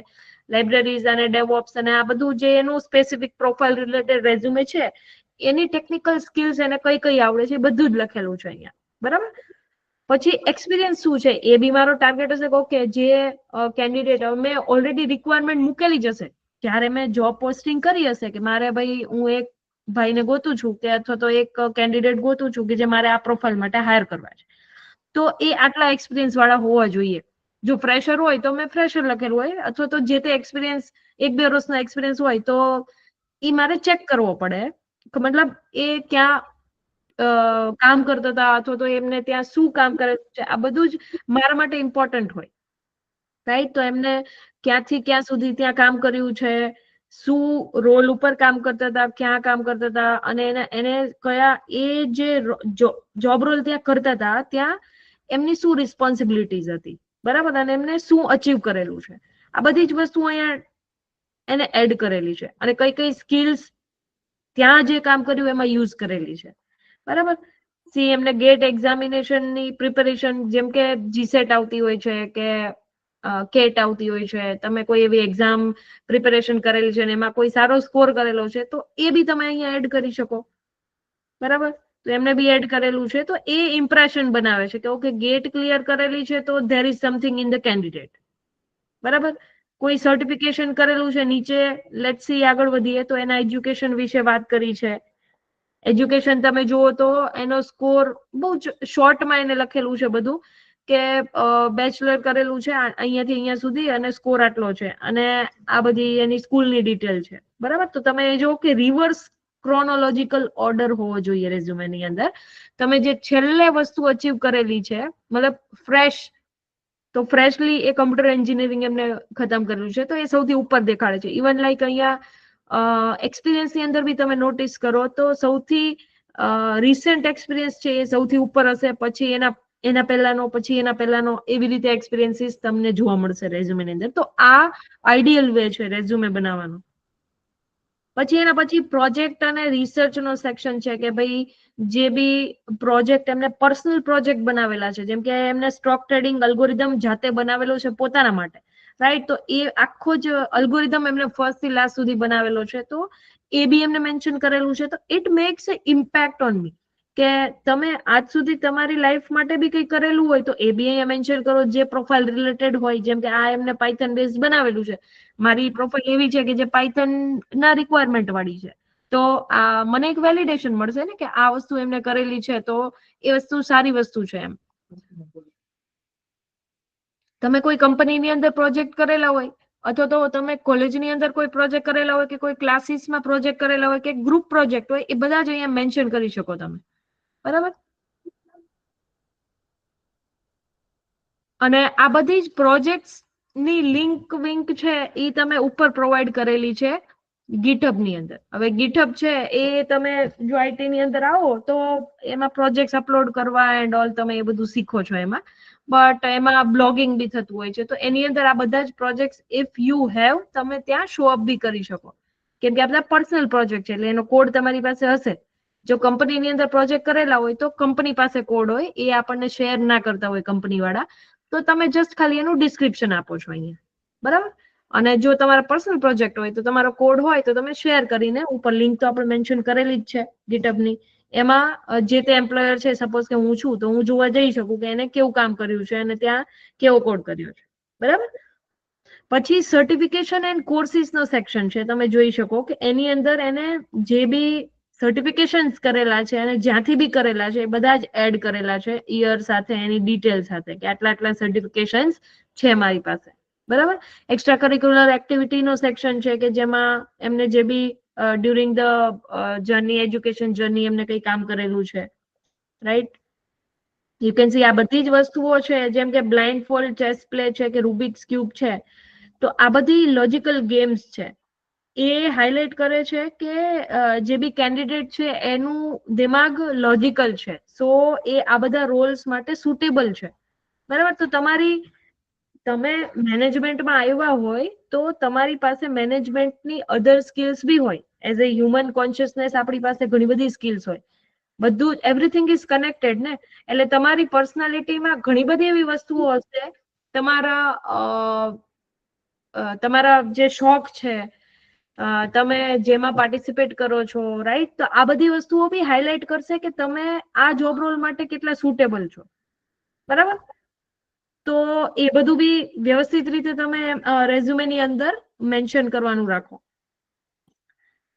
લાઇબ્રેરીઝ અને ડેવઓપ્સ અને આ બધું જે એનું સ્પેસિફિક પ્રોફાઇલ રિલેટેડ રેઝ્યુમે છે એની ટેકનિકલ સ્કિલ્સ એને કઈ કઈ આવડે છે એ બધું જ લખેલું છે અહીંયા. બરાબર. પછી એક્સપિરિયન્સ શું છે એ બી મારો ટાર્ગેટ હશે કે ઓકે જે કેન્ડિડેટ મેં ઓલરેડી રિક્વાયરમેન્ટ મૂકેલી જ હશે જ્યારે મેં જોબ પોસ્ટિંગ કરી હશે કે મારે ભાઈ હું એક ભાઈને ગોતું છું કે અથવા તો એક કેન્ડિડેટ ગોતું છું કે જે મારે આ પ્રોફાઇલ માટે હાયર કરવા છે, તો એ આટલા એક્સપિરિયન્સ વાળા હોવા જોઈએ. જો ફ્રેશર હોય તો મેં ફ્રેશર લખેલું હોય, અથવા તો જે તે એક્સપિરિયન્સ 1-2 વર્ષનો એક્સપિરિયન્સ હોય તો એ મારે ચેક કરવો પડે કે મતલબ એ ક્યાં કામ કરતા હતા અથવા તો એમને ત્યાં શું કામ કરે છે, આ બધું જ મારા માટે ઇમ્પોર્ટન્ટ હોય. રાઈટ. તો એમને ક્યાંથી ક્યાં સુધી ત્યાં કામ કર્યું છે, શું રોલ ઉપર કામ કરતા હતા, ક્યાં કામ કરતા હતા, અને એને કયા એ જે જોબ રોલ ત્યાં કરતા હતા ત્યાં એમની શું રિસ્પોન્સિબિલિટીઝ હતી, બરાબર, અને એમને શું અચીવ કરેલું છે, આ બધી જ વસ્તુ અહીંયા એને એડ કરેલી છે, અને કઈ કઈ સ્કિલ્સ ત્યાં જે કામ કર્યું એમાં યુઝ કરેલી છે, બરાબર. સી એમને ગેટ એક્ઝામિનેશનની પ્રિપેરેશન, જેમ કે જીસેટ આવતી હોય છે કે કેટ આવતી હોય છે, તમે કોઈ એવી એક્ઝામ પ્રિપેરેશન કરેલી છે અને એમાં કોઈ સારો સ્કોર કરેલો છે તો એ બી તમે અહીંયા એડ કરી શકો, બરાબર. તો એમને બી એડ કરેલું છે, તો એ ઇમ્પ્રેશન બનાવે છે કે ઓકે ગેટ ક્લિયર કરેલી છે તો there is something in the candidate, બરાબર. કોઈ સર્ટિફિકેશન કરેલું છે નીચે, લેટ્સ સી આગળ વધીએ તો એના એજ્યુકેશન વિશે વાત કરી છે. એજ્યુકેશન તમે જુઓ તો એનો સ્કોર બહુ જ શોર્ટમાં એને લખેલું છે બધું, કે બેચલર કરેલું છે અહીંયાથી અહીંયા સુધી અને સ્કોર આટલો છે, અને આ બધી એની સ્કૂલની ડિટેલ છે, બરાબર. તો તમે જો કે રિવર્સ ક્રોનોલોજીકલ ઓર્ડર હોવો જોઈએ રેઝ્યુમેની અંદર. તમે જે છેલ્લે વસ્તુ અચીવ કરેલી છે, મતલબ ફ્રેશ, તો ફ્રેશલી એ કમ્પ્યુટર એન્જિનિયરિંગ એમને ખતમ કરેલું છે તો એ સૌથી ઉપર દેખાડે છે. ઇવન લાઈક અહીંયા એક્સપિરિયન્સની અંદર બી તમે નોટિસ કરો તો સૌથી રિસેન્ટ એક્સપિરિયન્સ છે એ સૌથી ઉપર હશે, પછી એના પહેલાનો, પછી એના પહેલાનો, એવી રીતે એક્સપિરિયન્સીસ તમને જોવા મળશે રેઝ્યુમેની અંદર. તો આ આઈડિયલ વે છે રેઝ્યુમે બનાવવાનો. પછી એના પછી પ્રોજેક્ટ અને રિસર્ચ નો સેક્શન છે કે ભાઈ જે બી પ્રોજેક્ટ એમને પર્સનલ પ્રોજેક્ટ બનાવેલા છે, જેમ કે એમને સ્ટોક ટ્રેડિંગ અલ્ગોરિધમ જાતે બનાવેલો છે પોતાના માટે, રાઈટ. તો એ આખો જ અલ્ગોરિધમ એમને ફર્સ્ટ થી લાસ્ટ સુધી બનાવેલો છે, તો એ બી એમને મેન્શન કરેલું છે. તો it max A impact on me, કે તમે આજ સુધી તમારી લાઈફ માટે બી કંઈ કરેલું હોય તો એ બી અહીંયા મેન્શન કરો, જે પ્રોફાઇલ રિલેટેડ હોય. જેમ કે આ એમને પાયથન બેઝ બનાવેલું છે, મારી પ્રોફાઇલ એવી છે કે જે પાયથન ના રિક્વાયરમેન્ટ વાળી છે, તો આ મને એક વેલિડેશન મળશે ને કે આ વસ્તુ એમને કરેલી છે, તો એ વસ્તુ સારી વસ્તુ છે એમ. તમે કોઈ કંપનીની અંદર પ્રોજેક્ટ કરેલા હોય, અથવા તો તમે કોલેજની અંદર કોઈ પ્રોજેક્ટ કરેલા હોય, કે કોઈ ક્લાસીસમાં પ્રોજેક્ટ કરેલા હોય, કે ગ્રુપ પ્રોજેક્ટ હોય, એ બધા જ અહીંયા મેન્શન કરી શકો તમે, બરાબર. અને આ બધી જ પ્રોજેક્ટ્સ ની લિંક છે એ તમે ઉપર પ્રોવાઈડ કરેલી છે ગીટહબ ની અંદર. હવે ગીટહબ છે એ તમે જો આઈટી ની અંદર આવો તો એમાં પ્રોજેક્ટ અપલોડ કરવા એન્ડ ઓલ તમે એ બધું શીખો છો એમાં, બટ એમાં બ્લોગિંગ બી થતું હોય છે. તો એની અંદર આ બધા જ પ્રોજેક્ટ ઇફ યુ હેવ, તમે ત્યાં શો અપ બી કરી શકો, કેમ કે આ બધા પર્સનલ પ્રોજેક્ટ છે એટલે એનો કોડ તમારી પાસે હશે. જો કંપનીની અંદર પ્રોજેક્ટ કરેલા હોય તો કંપની પાસે કોડ હોય, એ આપણને શેર ના કરતા હોય કંપની વાળા, તો તમે જસ્ટ ખાલી એનું ડિસ્ક્રિપ્શન આપો છો અહીંયા, બરાબર. અને જો તમારા પર્સનલ પ્રોજેક્ટ હોય તો તમારો કોડ હોય તો તમે શેર કરીને, ઉપર લિંક તો આપણે મેન્શન કરેલી જ છે ગીટહબની, એમાં જે તે એમ્પ્લોયર છે, સપોઝ કે હું છું તો હું જોવા જઈ શકું કે એને કેવું કામ કર્યું છે અને ત્યાં કેવો કોડ કર્યો છે, બરાબર. પછી સર્ટિફિકેશન એન્ડ કોર્સિસ નો સેક્શન છે, તમે જોઈ શકો કે એની અંદર એને જે બી સર્ટિફિકેશન્સ કરેલા છે અને જ્યાંથી બી કરેલા છે એ બધા જ એડ કરેલા છે, ઈયર સાથે, એની ડિટેલ સાથે, કે આટલા આટલા સર્ટિફિકેશન્સ છે મારી પાસે, બરાબર. એક્સ્ટ્રા કરિક્યુલર એક્ટિવિટી નો સેક્શન છે કે જેમાં એમને જે be during the journey, education journey એમને કઈ કામ કરેલું છે, રાઈટ. યુ કેન સી આ બધી જ વસ્તુઓ છે, જેમ કે બ્લાઇન્ડ ફોલ્ડ ચેસ પ્લે છે, કે રૂબિક્સ ક્યુબ છે, તો આ બધી લોજિકલ ગેમ્સ છે. એ હાઇલાઇટ કરે છે કે જે બી કેન્ડિડેટ છે એનું દિમાગ લોજિકલ છે, સો એ આ બધા રોલ્સ માટે સુટેબલ છે, બરાબર. તો તમે મેનેજમેન્ટમાં આવ્યા હોય તો તમારી પાસે મેનેજમેન્ટની અધર સ્કિલ્સ બી હોય. એઝ અ હ્યુમન કોન્શિયસનેસ આપણી પાસે ઘણી બધી સ્કિલ્સ હોય, બધું એવરીથિંગ ઇઝ કનેક્ટેડ ને. એટલે તમારી પર્સનાલિટીમાં ઘણી બધી એવી વસ્તુઓ હશે, તમારા જે શોખ છે, તમે જેમાં પાર્ટિસિપેટ કરો છો, રાઈટ. તો આ બધી વસ્તુઓ બી હાઇલાઇટ કરશે કે તમે આ જોબ રોલ માટે કેટલા સુટેબલ છો, બરાબર. તો એ બધું બી વ્યવસ્થિત રીતે તમે રેઝ્યુમેની અંદર મેન્શન કરવાનું રાખો.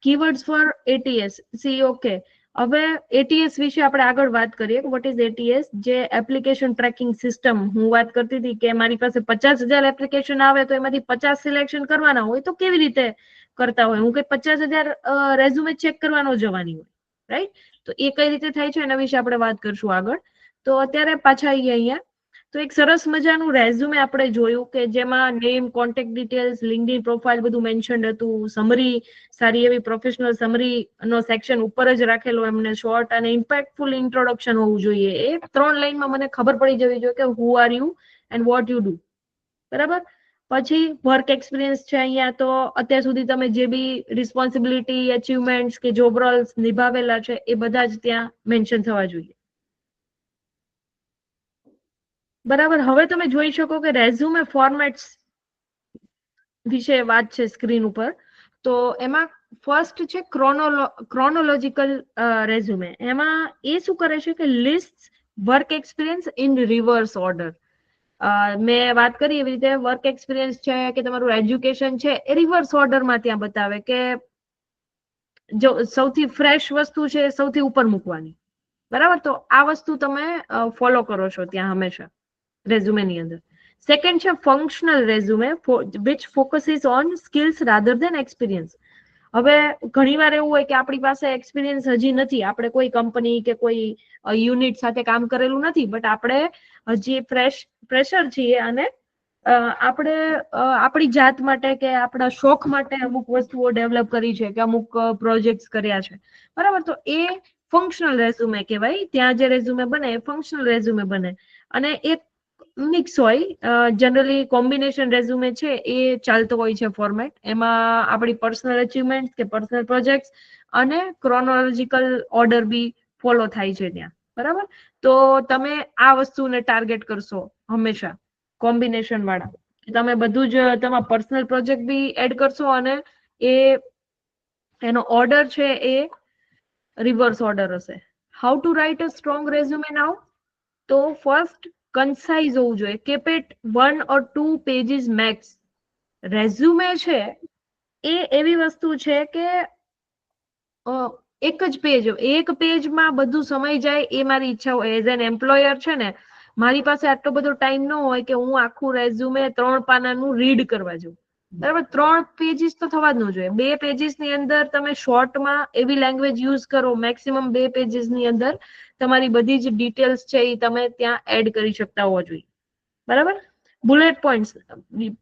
Keywords for ATS, see okay. હવે એટીએસ વિશે આપણે આગળ વાત કરીએ. What is ATS? જે એપ્લિકેશન ટ્રેકિંગ સિસ્ટમ હું વાત કરતી હતી કે મારી પાસે 50,000 એપ્લિકેશન આવે તો એમાંથી 50 સિલેક્શન કરવાના હોય તો કેવી રીતે કરતા હોય? હું કઈ 50,000 રેઝ્યુમે ચેક કરવાનો જવાની હોય, રાઈટ? તો એ કઈ રીતે થાય છે એના વિશે આપણે વાત કરશું આગળ. તો અત્યારે પાછા આવીએ અહીંયા. તો એક સરસ મજાનું રેઝ્યુમે આપણે જોયું કે જેમાં name, contact details, LinkedIn profile બધું મેન્શન હતું, સમરી, સારી એવી પ્રોફેશનલ સમરી નો સેક્શન ઉપર જ રાખેલો એમને, શોર્ટ અને ઇમ્પેક્ટફુલ ઇન્ટ્રોડક્શન હોવું જોઈએ. એ 3 લાઈનમાં મને ખબર પડી જવી જોઈએ કે who are you and what you do. બરાબર. પછી વર્ક એક્સપિરિયન્સ છે અહીંયા, તો અત્યાર સુધી તમે જે બી રિસ્પોન્સિબિલિટી, અચીવમેન્ટ્સ કે જોબ રોલ્સ નિભાવેલા છે એ બધા જ ત્યાં મેન્શન થવા જોઈએ. બરાબર. હવે તમે જોઈ શકો કે રેઝ્યુમે ફોર્મેટ્સ વિશે વાત છે સ્ક્રીન ઉપર. તો એમાં ફર્સ્ટ છે ક્રોનોલોજીકલ રેઝ્યુમે. એમાં એ શું કરે છે કે list work experience in reverse order. મેં વાત કરી એવી રીતે વર્ક એક્સપિરિયન્સ છે કે તમારું એજ્યુકેશન છે એ રિવર્સ ઓર્ડરમાં ત્યાં બતાવે કે જો સૌથી ફ્રેશ વસ્તુ છે સૌથી ઉપર મૂકવાની. બરાબર. તો આ વસ્તુ તમે ફોલો કરો છો ત્યાં હંમેશા રેઝ્યુમેની અંદર. સેકન્ડ છે functional resume, which focuses on skills rather than experience. હવે ઘણીવાર એવું હોય કે આપણી પાસે એક્સપિરિયન્સ હજી નથી, આપણે કોઈ કંપની કે કોઈ યુનિટ સાથે કામ કરેલું નથી, બટ આપણે હજી ફ્રેશર છીએ અને આપણે આપણી જાત માટે કે આપણા શોખ માટે અમુક વસ્તુઓ ડેવલપ કરી છે કે અમુક પ્રોજેક્ટ્સ કર્યા છે. બરાબર. તો એ ફંક્શનલ રેઝ્યુમે કહેવાય. ત્યાં જે રેઝ્યુમે બને એ ફંક્શનલ રેઝ્યુમે બને. અને એક મિક્સ હોય, જનરલી કોમ્બિનેશન રેઝ્યુમે છે એ ચાલતો હોય છે ફોર્મેટ. એમાં આપણી પર્સનલ અચીવમેન્ટ કે પર્સનલ પ્રોજેક્ટ અને ક્રોનોલોજીકલ ઓર્ડર બી ફોલો થાય છે ત્યાં. બરાબર. તો તમે આ વસ્તુને ટાર્ગેટ કરશો હંમેશા કોમ્બિનેશન વાળા. તમે બધું જ તમારા પર્સનલ પ્રોજેક્ટ બી એડ કરશો અને એનો ઓર્ડર છે એ રિવર્સ ઓર્ડર હશે. How to write a strong resume now? તો ફર્સ્ટ કન્સાઇઝ હોવું જોઈએ. keep it 1 or 2 pages max. Resume છે એ એવી વસ્તુ છે કે એક જ એક પેજમાં બધું સમય જાય એ મારી ઈચ્છા હોય. એઝ એન એમ્પ્લોયર છે ને, મારી પાસે આટલો બધો ટાઈમ ન હોય કે હું આખું રેઝ્યુમે 3 પાનાનું રીડ કરવા જાઉં. બરાબર. 3 પેજીસ તો થવા જ ન જોઈએ. 2 પેજીસ ની અંદર તમે શોર્ટમાં એવી લેંગ્વેજ યુઝ કરો, મેક્સિમમ 2 પેજીસ ની અંદર તમારી બધી જ ડિટેલ્સ છે એ તમે ત્યાં એડ કરી શકતા હોવા જોઈએ. બરાબર. બુલેટ પોઈન્ટ્સ,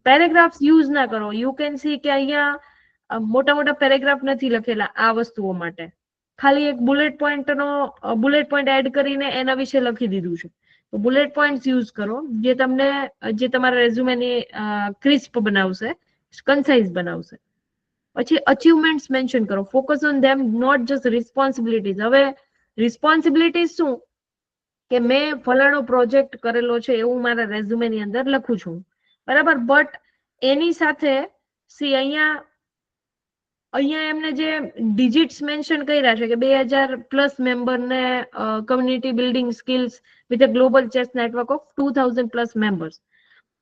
પેરેગ્રાફ્સ યુઝ ના કરો. યુ કેન સી કે અહીંયા મોટા મોટા પેરેગ્રાફ નથી લખેલા આ વસ્તુઓ માટે. ખાલી એક બુલેટ પોઈન્ટ એડ કરીને એના વિશે લખી દીધું છે. તો બુલેટ પોઈન્ટ્સ યુઝ કરો જે તમને જે તમારા રેઝ્યુમેની ક્રિસ્પ બનાવશે, કન્સાઇઝ બનાવશે. પછી અચીવમેન્ટ્સ મેન્શન કરો. Focus on them, not just responsibilities. હવે રિસ્પોન્સિબિલિટીઝ શું કે મેં ફલાણો પ્રોજેક્ટ કરેલો છે એવું મારા રેઝ્યુમેની અંદર લખું છું. બરાબર. બટ એની સાથે અહીંયા એમને જે ડિજિટ્સ મેન્શન કર્યા છે કે 2000+ મેમ્બરને community building skills with a global chess network of 2000+ members.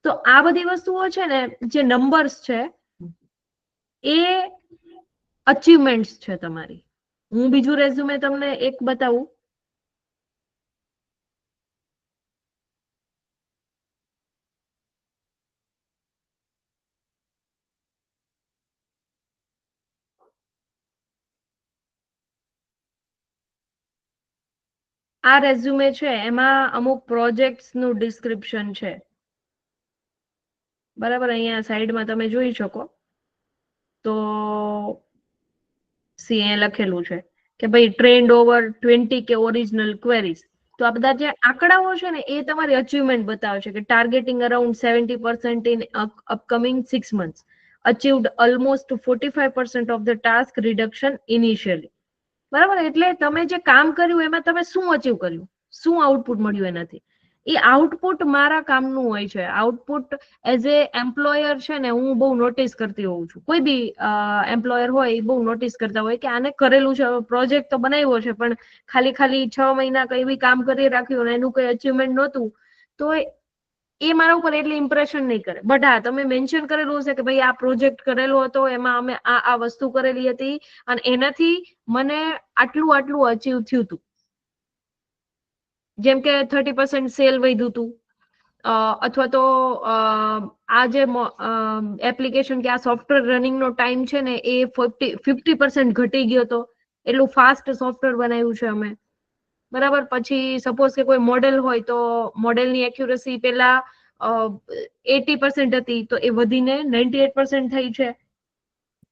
તો આ બધી વસ્તુઓ છે ને, જે નંબર્સ છે એ અચીવમેન્ટ્સ છે તમારી. હું બીજું રેઝ્યુમે તમને એક બતાવું. આ રેઝ્યુમે છે એમાં અમુક પ્રોજેક્ટ્સ નું ડિસ્ક્રિપ્શન છે. બરાબર. અહીંયા સાઈડમાં તમે જોઈ શકો તો લખેલું છે કે ભાઈ ટ્રેન્ડ ઓવર 20 કે ઓરિજિનલ ક્વેરીઝ. તો આ બધા જે આંકડાઓ છે ને એ તમારી અચીવમેન્ટ બતાવે છે કે targeting around 70% in upcoming 6 months, achieved almost 45% of the task reduction initially. બરાબર. એટલે તમે જે કામ કર્યું એમાં તમે શું અચીવ કર્યું, શું આઉટપુટ મળ્યું એનાથી, એ આઉટપુટ મારા કામનું હોય છે. આઉટપુટ એઝ એ એમ્પ્લોયર છે ને હું બહુ નોટિસ કરતી હોઉં છું. કોઈ બી એમ્પ્લોયર હોય એ બહુ નોટિસ કરતા હોય કે આને કરેલું છે, પ્રોજેક્ટ તો બનાવ્યો છે પણ ખાલી 6 મહિના કઈ બી કામ કરી રાખ્યું અને એનું કઈ અચીવમેન્ટ નહોતું, તો એ મારા ઉપર એટલે ઇમ્પ્રેશન નહીં કરે. બટ હા, તમે મેન્શન કરેલું હશે કે ભાઈ આ પ્રોજેક્ટ કરેલો હતો, એમાં અમે આ વસ્તુ કરેલી હતી અને એનાથી મને આટલું અચીવ થયું હતું. જેમ કે 30% સેલ વધ્યું હતું, અથવા તો આ જે એપ્લિકેશન કે આ સોફ્ટવેર રનિંગ નો ટાઈમ છે ને એ 50% ઘટી ગયો હતો, એટલું ફાસ્ટ સોફ્ટવેર બનાવ્યું છે અમે. બરાબર. પછી સપોઝ કે કોઈ મોડેલ હોય તો મોડેલની એક્યુરસી પેલા 80% હતી તો એ વધીને 98% થઈ છે,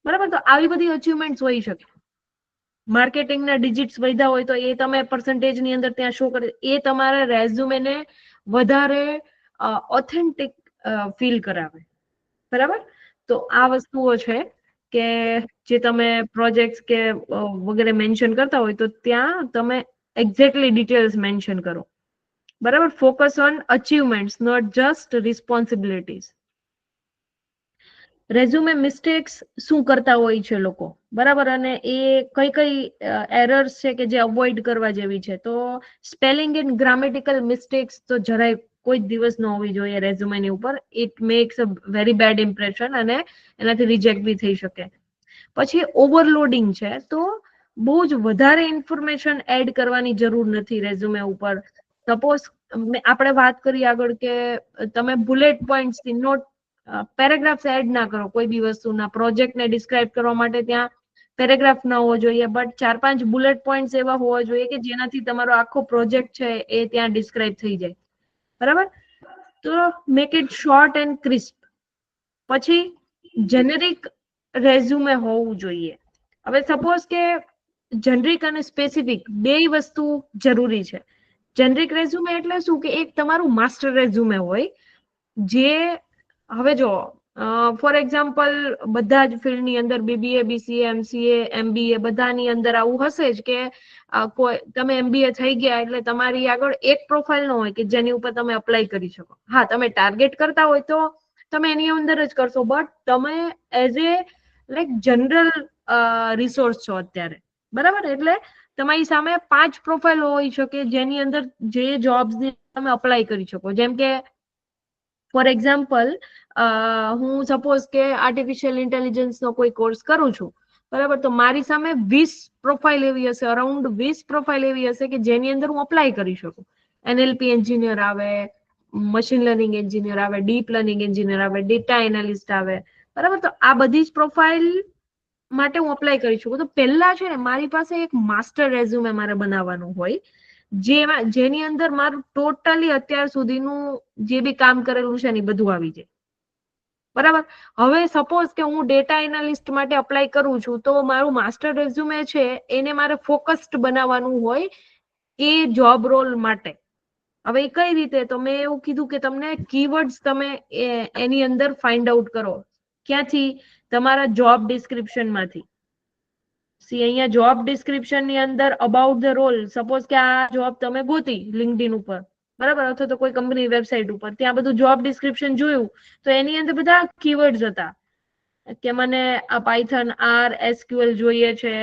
બરાબર. તો આવી બધી અચીવમેન્ટ્સ હોઈ શકે. માર્કેટિંગના ડિજિટ્સ વધ્યા હોય તો એ તમે પર્સન્ટેજની અંદર ત્યાં શો કરે, એ તમારા રેઝ્યુમેને વધારે ઓથેન્ટિક ફીલ કરાવે, બરાબર. તો આ વસ્તુઓ છે કે જે તમે પ્રોજેક્ટ્સ કે વગેરે મેન્શન કરતા હોય તો ત્યાં તમે એક્ઝેક્ટલી ડિટેલ્સ મેન્શન કરો, બરાબર. Focus on achievements, not just responsibilities. Resume mistakes શું કરતા હોય છે લોકો, બરાબર, અને એ કઈ કઈ એરર્સ છે કે જે અવોઇડ કરવા જેવી છે. તો સ્પેલિંગ એન્ડ ગ્રામેટિકલ મિસ્ટેક્સ તો જરાય કોઈ દિવસ ન હોવી જોઈએ રેઝ્યુમેની ઉપર. It max a very bad impression અને એનાથી રિજેક્ટ બી થઈ શકે. પછી ઓવરલોડિંગ છે, તો બહુ જ વધારે ઇન્ફોર્મેશન એડ કરવાની જરૂર નથી રેઝ્યુમે ઉપર. સપોઝ આપણે વાત કરી આગળ કે તમે બુલેટ પોઈન્ટ્સથી નોટ પેરેગ્રાફ્સ એડ ના કરો કોઈ બી વસ્તુના પ્રોજેક્ટને ડિસ્ક્રાઇબ કરવા માટે. ત્યાં પેરેગ્રાફ ન હોવો જોઈએ, બટ 4-5 બુલેટ પોઈન્ટ્સ એવા હોવા જોઈએ કે જેનાથી તમારો આખો પ્રોજેક્ટ છે એ ત્યાં ડિસ્ક્રાઇબ થઈ જાય, બરાબર. તો make it short and crisp. પછી જેનેરિક રેઝ્યુમે હોવું જોઈએ. હવે સપોઝ કે જેનરિક અને સ્પેસિફિક બે વસ્તુ જરૂરી છે. જેનરિક રેઝ્યુમે એટલે શું કે એક તમારું માસ્ટર રેઝ્યુમે હોય જે, હવે જો ફોર એક્ઝામ્પલ બધા જ ફિલ્ડની અંદર બીબીએ, બીસીએ, એમસીએ, એમબીએ બધાની અંદર આવું હશે જ કે કોઈ તમે એમબીએ થઈ ગયા એટલે તમારી આગળ એક પ્રોફાઇલ ન હોય કે જેની ઉપર તમે અપ્લાય કરી શકો. હા, તમે ટાર્ગેટ કરતા હોય તો તમે એની અંદર જ કરશો, બટ તમે as a like general resource છો અત્યારે, બરાબર. એટલે તમારી સામે 5 પ્રોફાઇલ હોઈ શકે જેની અંદર જે જોબ્સ તમે અપ્લાય કરી શકો. જેમ કે ફોર એક્ઝામ્પલ હું સપોઝ કે આર્ટિફિશિયલ ઇન્ટેલિજન્સનો કોઈ કોર્સ કરું છું, બરાબર. તો મારી સામે 20 પ્રોફાઇલ એવી હશે, અરાઉન્ડ 20 પ્રોફાઇલ એવી હશે કે જેની અંદર હું અપ્લાય કરી શકું. એનએલપી એન્જિનિયર આવે, મશીન લર્નિંગ એન્જિનિયર આવે, ડીપ લર્નિંગ એન્જિનિયર આવે, ડેટા એનાલિસ્ટ આવે, બરાબર. તો આ બધી જ પ્રોફાઇલ માટે હું અપ્લાય કરી શકું. તો પહેલા છે ને મારી પાસે એક માસ્ટર રેઝ્યુમે મારે બનાવવાનું હોય જેની અંદર મારું ટોટલી અત્યાર સુધીનું જે બી કામ કરેલું છે ને બધું આવી જાય, બરાબર. હવે સપોઝ કે હું ડેટા એનાલિસ્ટ માટે અપ્લાય કરું છું તો મારું માસ્ટર રેઝ્યુમે છે એને મારે ફોકસ્ડ બનાવવાનું હોય એ જોબ રોલ માટે. હવે એ કઈ રીતે? તો મેં એવું કીધું કે તમને કીવર્ડ્સ તમે એની અંદર ફાઇન્ડ આઉટ કરો. ક્યાંથી? તમારા જોબ ડિસ્ક્રિપ્શનમાંથી. સી અહીંયા જોબ ડિસ્ક્રિપ્શન ની અંદર અબાઉટ ધ રોલ, સપોઝ કે આ જોબ તમે ગોતી લિંક્ડઇન ઉપર, બરાબર, અથવા તો કોઈ કંપની વેબસાઇટ ઉપર, ત્યાં બધું જોબ ડિસ્ક્રિપ્શન જોયું તો એની અંદર બધા કીવર્ડ્સ હતા કે મને આ પાયથન, આર, એસક્યુએલ જોઈએ છે,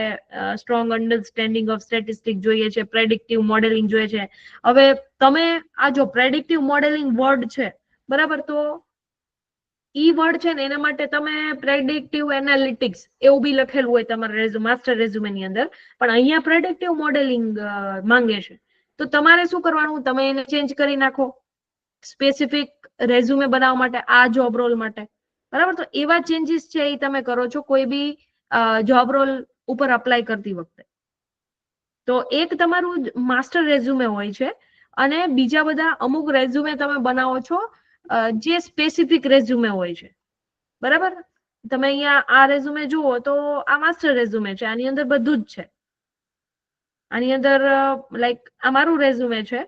સ્ટ્રોંગ અન્ડરસ્ટેન્ડિંગ ઓફ સ્ટેટિસ્ટિક જોઈએ છે, પ્રેડિક્ટિવ મોડેલિંગ જોઈએ છે. હવે તમે આ જો પ્રેડિક્ટિવ મોડેલિંગ વર્ડ છે, બરાબર, તો ઈ વર્ડ છે ને એના માટે તમે પ્રેડિક્ટિવ એનાલિટિક્સ એવું બી લખેલું હોય તમારા માસ્ટર રેઝ્યુમે ની અંદર, પણ અહીંયા પ્રેડિક્ટિવ મોડેલિંગ માંગે છે. તો તમારે શું કરવાનું? તમે એને ચેન્જ કરી નાખો સ્પેસિફિક રેઝ્યુમે બનાવવા માટે, આ જોબ રોલ માટે, બરાબર. તો એવા ચેન્જીસ છે એ તમે કરો છો કોઈ બી જોબ રોલ ઉપર અપ્લાય કરતી વખતે. તો એક તમારું માસ્ટર રેઝ્યુમે હોય છે અને બીજા બધા અમુક રેઝ્યુમે તમે બનાવો છો જે સ્પેસિફિક રેઝ્યુમે હોય છે, બરાબર. તમે અહીંયા આ રેઝ્યુમે જુઓ તો આ માસ્ટર રેઝ્યુમે છે, આની અંદર બધું જ છે. આની અંદર લાઈક આ મારું રેઝ્યુમે છે,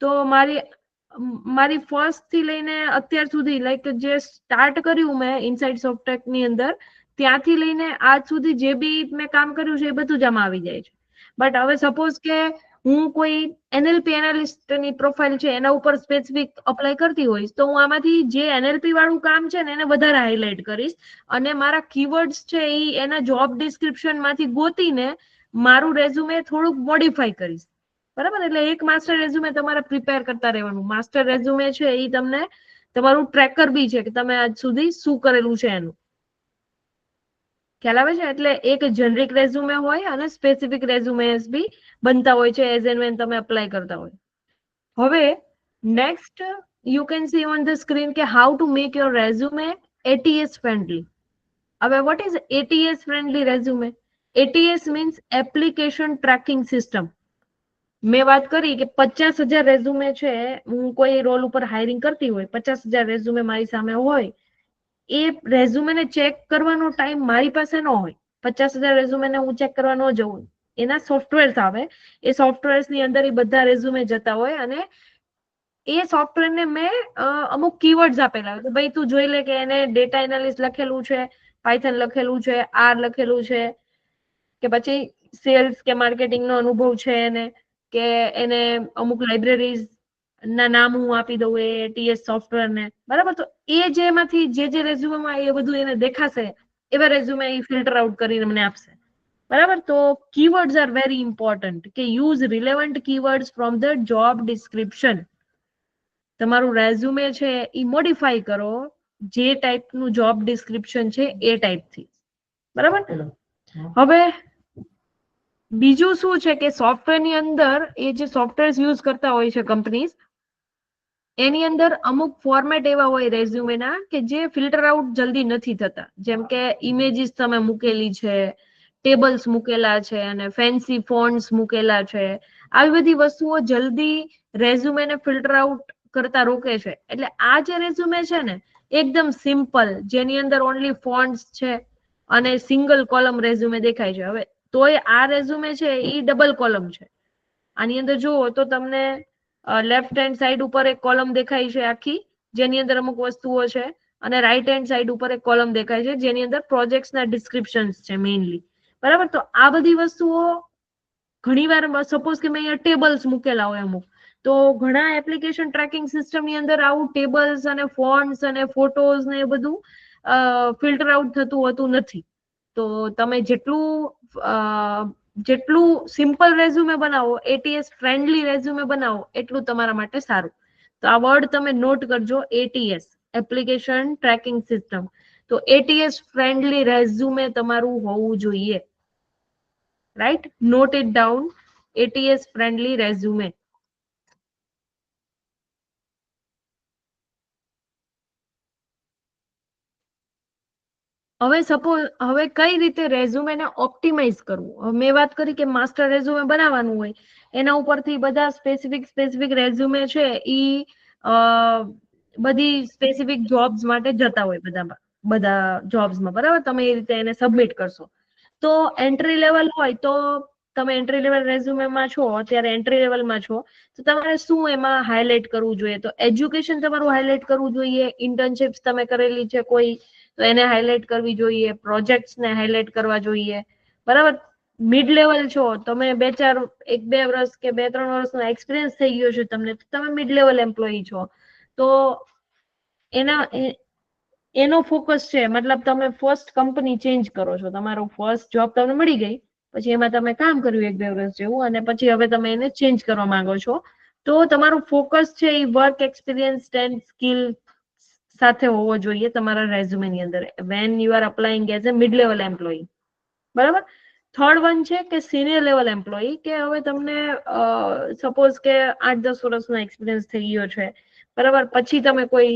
તો મારી ફર્સ્ટ થી લઈને અત્યાર સુધી લાઈક જે સ્ટાર્ટ કર્યું મેં ઇનસાઇડ સોફ્ટટેક ની અંદર ત્યાંથી લઈને આજ સુધી જે બી મેં કામ કર્યું છે એ બધું જ આમાં આવી જાય છે. બટ હવે સપોઝ કે હું કોઈ એનએલપી એનાલિસ્ટની પ્રોફાઇલ છે એના ઉપર સ્પેસિફિક અપ્લાય કરતી હોઈશ તો હું આમાંથી જે એનએલપી વાળું કામ છે ને એને વધારે હાઇલાઇટ કરીશ અને મારા કીવર્ડ્સ છે એ એના જોબ ડિસ્ક્રિપ્શન માંથી ગોતીને મારું રેઝ્યુમે થોડુંક મોડિફાઈ કરીશ, બરાબર. એટલે એક માસ્ટર રેઝ્યુમે તમારે પ્રિપેર કરતા રહેવાનું. માસ્ટર રેઝ્યુમે છે એ તમને તમારું ટ્રેકર બી છે કે તમે આજ સુધી શું કરેલું છે એનું ખ્યાલ આવે છે. એટલે એક જેનરિક રેઝ્યુમે હોય અને સ્પેસિફિક રેઝ્યુમેસ બી બનતા હોય છે એઝ એન્ડ વેન તમે અપ્લાય કરતા હોય. હવે next you can see on the screen કે how to make your resume ATS friendly. હવે what is ATS friendly resume? ATS means application tracking system. મેં વાત કરી કે 50,000 રેઝ્યુમે છે, હું કોઈ રોલ ઉપર હાયરિંગ કરતી હોય, 50,000 રેઝ્યુમે મારી સામે હોય, એ રેઝ્યુમે ને ચેક કરવાનો ટાઈમ મારી પાસે ન હોય. 50,000 રેઝ્યુમે ને હું ચેક કરવા ન જવું, એના સોફ્ટવેર્સ આવે, એ સોફ્ટવેર્સ ની અંદર એ બધા રેઝ્યુમે જતા હોય, અને એ સોફ્ટવેર ને મેં અમુક કીવર્ડ્સ આપેલા હોય કે ભાઈ તું જોઈ લે કે એને ડેટા એનાલિસ્ટ લખેલું છે, પાયથન લખેલું છે, આર લખેલું છે, કે પછી સેલ્સ કે માર્કેટિંગ નો અનુભવ છે એને, કે એને અમુક લાઇબ્રેરીઝ ના નામ હું આપી દઉં એ ટીએસ સોફ્ટવેર ને, બરાબર. તો એ જેમાંથી જે રેઝ્યુમેમાં એ બધું એને દેખાશે, એવા રેઝ્યુમે એ ફિલ્ટર આઉટ કરીને મને આપશે, બરાબર. તો કીવર્ડ્સ આર વેરી ઇમ્પોર્ટન્ટ, કે use relevant keywords from the job description. તમારું રેઝ્યુમે છે એ મોડિફાઈ કરો જે ટાઈપનું જોબ ડિસ્ક્રિપ્શન છે એ ટાઈપથી, બરાબર. હવે બીજું શું છે કે સોફ્ટવેરની અંદર એ જે સોફ્ટવેર યુઝ કરતા હોય છે કંપનીઝ, એની અંદર અમુક ફોર્મેટ એવા હોય રેઝ્યુમેના કે જે ફિલ્ટર આઉટ જલ્દી નથી થતા, જેમ કે ઇમેજીસ તમે મૂકેલી છે, ટેબલ્સ મૂકેલા છે, અને ફેન્સી ફોન્ટ્સ મૂકેલા છે, આવી બધી વસ્તુઓ જલ્દી રેઝ્યુમેને ફિલ્ટર આઉટ કરતા રોકે છે. એટલે આ જે રેઝ્યુમે છે ને એકદમ સિમ્પલ, જેની અંદર ઓનલી ફોન્ટ્સ છે અને સિંગલ કોલમ રેઝ્યુમે દેખાય છે. હવે તોય આ રેઝ્યુમે છે એ ડબલ કોલમ છે. આની અંદર જુઓ તો તમને લેફ્ટ હેન્ડ સાઈડ ઉપર એક કોલમ દેખાય છે આખી, જેની અંદર અમુક વસ્તુઓ છે, અને રાઈટ હેન્ડ સાઈડ ઉપર એક કોલમ દેખાય છે જેની અંદર પ્રોજેક્ટ્સના ડિસ્ક્રિપ્શન્સ છે મેઇનલી, બરાબર. તો આ બધી વસ્તુઓ ઘણી વાર સપોઝ કે મેં અહીંયા ટેબલ્સ મૂકેલા હોય અમુક, તો ઘણા એપ્લિકેશન ટ્રેકિંગ સિસ્ટમની અંદર આવું ટેબલ્સ અને ફોન્ટ્સ અને ફોટોઝ ને એ બધું ફિલ્ટર આઉટ થતું હોતું નથી. તો તમે જેટલું સિમ્પલ રેઝ્યુમે બનાવો, એટીએસ ફ્રેન્ડલી રેઝ્યુમે બનાવો, એટલું તમારા માટે સારું. તો આ વર્ડ તમે નોટ કરજો, એટીએસ, એપ્લિકેશન ટ્રેકિંગ સિસ્ટમ. તો એટીએસ ફ્રેન્ડલી રેઝ્યુમે તમારું હોવું જોઈએ, right? Note it down, ATS friendly resume. હવે કઈ રીતે રેઝ્યુમેને ઓપ્ટિમાઇઝ કરવું? મેં વાત કરી કે માસ્ટર રેઝ્યુમે બનાવવાનું હોય, એના ઉપરથી બધા સ્પેસિફિક રેઝ્યુમે છે ઈ બધી સ્પેસિફિક જોબ્સ માટે જતા હોય, બધા જોબ્સમાં, બરાબર. તમે એ રીતે એને સબમિટ કરશો. તો એન્ટ્રી લેવલ હોય તો તમે એન્ટ્રી લેવલ રેઝ્યુમેમાં છો, અત્યારે એન્ટ્રી લેવલમાં છો, તો તમારે શું એમાં હાઇલાઇટ કરવું જોઈએ? તો એજ્યુકેશન તમારું હાઇલાઇટ કરવું જોઈએ, ઇન્ટર્નશિપ્સ તમે કરેલી છે કોઈ તો એને હાઇલાઇટ કરવી જોઈએ, પ્રોજેક્ટ્સને હાઇલાઇટ કરવા જોઈએ, બરાબર. મિડ લેવલ છો, તમે 1-2 વર્ષ કે 2-3 વર્ષનો એક્સપિરિયન્સ થઈ ગયો છે તમને, તો તમે મિડ લેવલ એમ્પ્લોયી છો, તો એનો ફોકસ છે, મતલબ તમે ફર્સ્ટ કંપની ચેન્જ કરો છો, તમારો ફર્સ્ટ જોબ તમને મળી ગઈ, પછી એમાં તમે કામ કર્યું 1-2 વર્ષ જેવું, અને પછી હવે તમે એને ચેન્જ કરવા માંગો છો, તો તમારું ફોકસ છે એ વર્ક એક્સપિરિયન્સ એન્ડ સ્કિલ સાથે હોવો જોઈએ તમારા રેઝ્યુમેની અંદર, when you are applying as a mid level employee, બરાબર. થર્ડ વન છે કે સિનિયર લેવલ એમ્પ્લોયી, કે હવે તમને સપોઝ કે 8-10 વર્ષનો એક્સપિરિયન્સ થઈ ગયો છે, બરાબર, પછી તમે કોઈ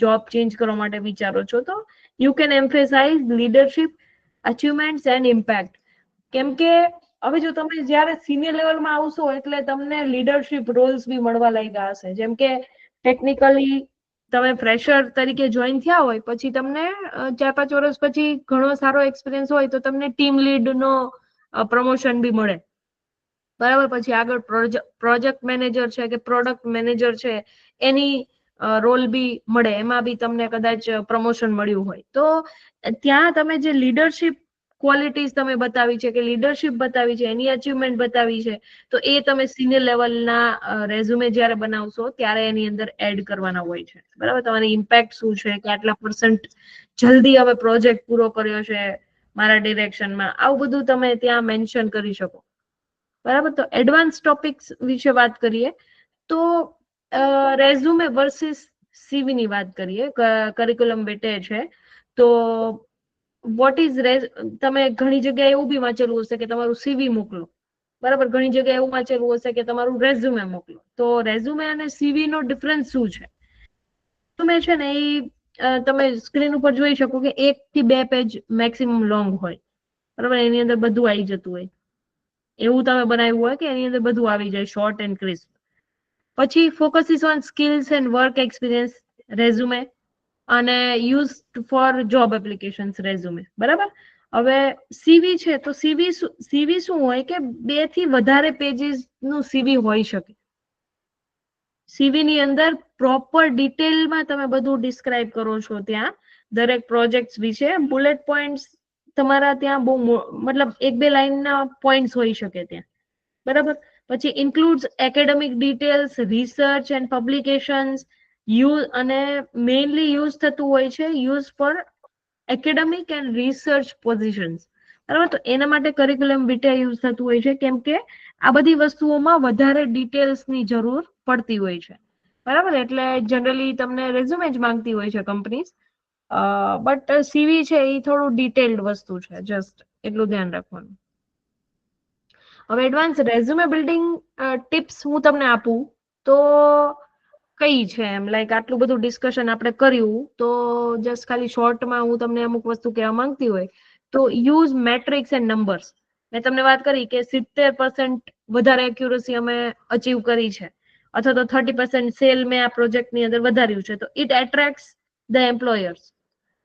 જોબ ચેન્જ કરવા માટે વિચારો છો, તો you can emphasize leadership, achievements and impact. કેમ કે હવે જો તમે જ્યારે સિનિયર લેવલમાં આવશો એટલે તમને લીડરશિપ રોલ્સ બી મળવા લાગ્યા હશે, જેમ કે ટેકનિકલી તમે ફ્રેશર તરીકે જોઈન થયા હોય, પછી તમને 4-5 વર્ષ પછી ઘણો સારો એક્સપિરિયન્સ હોય તો તમને ટીમ લીડ નો પ્રમોશન બી મળે, બરાબર. પછી આગળ પ્રોજેક્ટ મેનેજર છે કે પ્રોડક્ટ મેનેજર છે, એની રોલ બી મળે, એમાં બી તમને કદાચ પ્રમોશન મળ્યું હોય, તો ત્યાં તમે જે લીડરશિપ ક્વોલિટીઝ તમે બતાવી છે, કે લીડરશિપ બતાવી છે, એની અચીવમેન્ટ બતાવી છે, તો એ તમે સિનિયર લેવલના રેઝ્યુમે જ્યારે બનાવશો ત્યારે એની અંદર એડ કરવાના હોય છે, બરાબર. તમારી ઇમ્પેક્ટ શું છે, કે આટલા % જલ્દી હવે પ્રોજેક્ટ પૂરો કર્યો છે મારા ડિરેક્શનમાં, આવું બધું તમે ત્યાં મેન્શન કરી શકો, બરાબર. તો એડવાન્સ ટોપિક્સ વિશે વાત કરીએ તો રેઝ્યુમે વર્સિસ સીવી ની વાત કરીએ, કરિક્યુલમ વેટે છે, તો વોટ ઇઝ તમે ઘણી જગ્યાએ એવું બી વાંચેલું હશે કે તમારું સીવી મોકલો, બરાબર. ઘણી જગ્યાએ એવું વાંચેલું હશે કે તમારું રેઝ્યુમે મોકલો. તો રેઝ્યુમે અને સીવી નો ડિફરન્સ શું છે? રેઝ્યુમે છે ને એ તમે સ્ક્રીન ઉપર જોઈ શકો કે 1 થી 2 પેજ મેક્સિમમ લોંગ હોય, બરાબર. એની અંદર બધું આવી જતું હોય. એવું તમે બનાવ્યું હોય કે એની અંદર બધું આવી જાય શોર્ટ એન્ડ ક્રિસ્પ. પછી focus is on skills and work experience resume અને use for job applications resume. બરાબર. હવે સીવી છે તો સીવી શું હોય કે 2 થી વધારે પેજીસ નું સીવી હોઈ શકે. સીવી ની અંદર પ્રોપર ડિટેલમાં તમે બધું ડિસ્ક્રાઇબ કરો છો, ત્યાં દરેક પ્રોજેક્ટ વિશે બુલેટ પોઈન્ટ્સ તમારા ત્યાં બહુ મતલબ 1-2 લાઈનના પોઈન્ટ્સ હોઈ શકે ત્યાં. બરાબર. પછી includes academic details, research and publications use, અને મેઇનલી યુઝ થતું હોય છે use for academic and research positions. બરાબર. તો એના માટે કરિક્યુલમ વિટે યુઝ થતું હોય છે, કેમ કે આ બધી વસ્તુઓમાં વધારે ડિટેલ્સની જરૂર પડતી હોય છે. બરાબર. એટલે જનરલી તમને રેઝ્યુમે જ માંગતી હોય છે કંપની, બટ સીવી છે એ થોડું ડિટેલ્ડ વસ્તુ છે. જસ્ટ એટલું ધ્યાન રાખવાનું. હવે એડવાન્સ રેઝ્યુમે બિલ્ડિંગ ટિપ્સ હું તમને આપું તો કઈ છે એમ, લાઈક આટલું બધું ડિસ્કશન આપણે કર્યું તો જસ્ટ ખાલી શોર્ટમાં હું તમને અમુક વસ્તુ કહેવા માંગતી હોય તો યુઝ મેટ્રિક્સ એન્ડ નંબર્સ. મેં તમને વાત કરી કે 70% વધારે એક્યુરસી અમે અચીવ કરી છે, અથવા તો 30% સેલ મેં આ પ્રોજેક્ટની અંદર વધાર્યું છે, તો ઇટ એટ્રેક્ટ્સ ધ એમ્પ્લોયર્સ.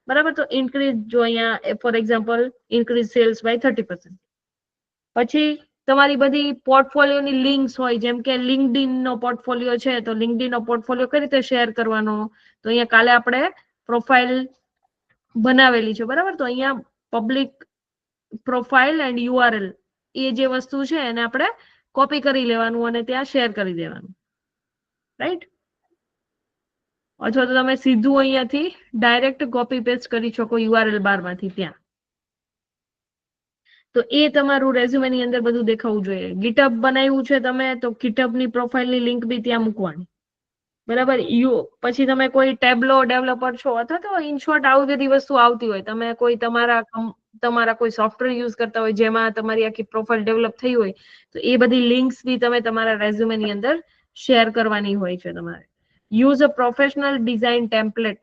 બરાબર. તો ઇન્ક્રીઝ જો અહીંયા for example increase sales by 30%. પછી તમારી બધી પોર્ટફોલિયોની લિંક્સ હોય, જેમ કે લિંક્ડઇન નો પોર્ટફોલિયો છે તો લિંક્ડઇન નો પોર્ટફોલિયો કઈ રીતે શેર કરવાનો, તો અહીંયા કાલે આપણે પ્રોફાઇલ બનાવેલી છે. બરાબર. તો અહીંયા પબ્લિક પ્રોફાઇલ એન્ડ યુઆરએલ એ જે વસ્તુ છે એને આપણે કોપી કરી લેવાનું અને ત્યાં શેર કરી દેવાનું. રાઈટ. અથવા તો તમે સીધું અહીંયાથી ડાયરેક્ટ કોપી પેસ્ટ કરી શકો યુઆરએલ બારમાંથી ત્યાં. તો એ તમારું રેઝ્યુમેની અંદર બધું દેખાવું જોઈએ. ગિટહબ બનાવ્યું છે તમે તો ગિટહબની પ્રોફાઇલની લિંક બી ત્યાં મૂકવાની. બરાબર. પછી તમે કોઈ ટેબ્લો ડેવલપર છો, અથવા તો ઇન શોર્ટ આવી બધી વસ્તુ આવતી હોય, તમે કોઈ તમારા કોઈ સોફ્ટવેર યુઝ કરતા હોય જેમાં તમારી આખી પ્રોફાઇલ ડેવલપ થઈ હોય, તો એ બધી લિંક્સ બી તમે તમારા રેઝ્યુમેની અંદર શેર કરવાની હોય છે તમારે. Use a professional design template.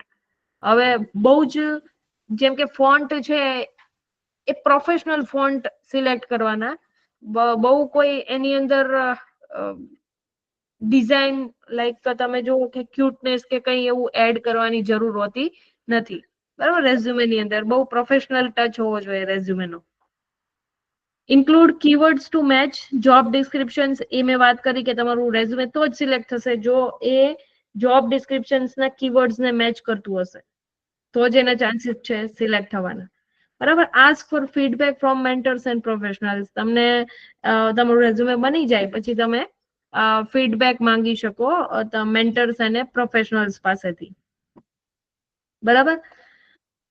હવે બહુ જ જેમ કે ફોન્ટ છે એ પ્રોફેશનલ ફોન્ટ સિલેક્ટ કરવાના. બહુ કોઈ એની અંદર ડિઝાઇન લાઈક તમે જુઓ કે ક્યુટનેસ કે કઈ એવું એડ કરવાની જરૂર હોતી નથી. બરાબર. રેઝ્યુમેની અંદર બહુ પ્રોફેશનલ ટચ હોવો જોઈએ રેઝ્યુમેનો. Include keywords to match job descriptions. એ મેં વાત કરી કે તમારું રેઝ્યુમે તો જ સિલેક્ટ થશે જો એ જોબ ડિસ્ક્રિપ્શન્સના કીવર્ડ્સને મેચ કરતું હશે, તો જ એના ચાન્સીસ છે સિલેક્ટ થવાના. બરાબર. Ask for feedback from mentors and professionals. તમને તમારું રેઝ્યુમે બની જાય પછી તમે ફીડબેક માંગી શકો મેન્ટર્સ અને પ્રોફેશનલ્સ પાસેથી. બરાબર.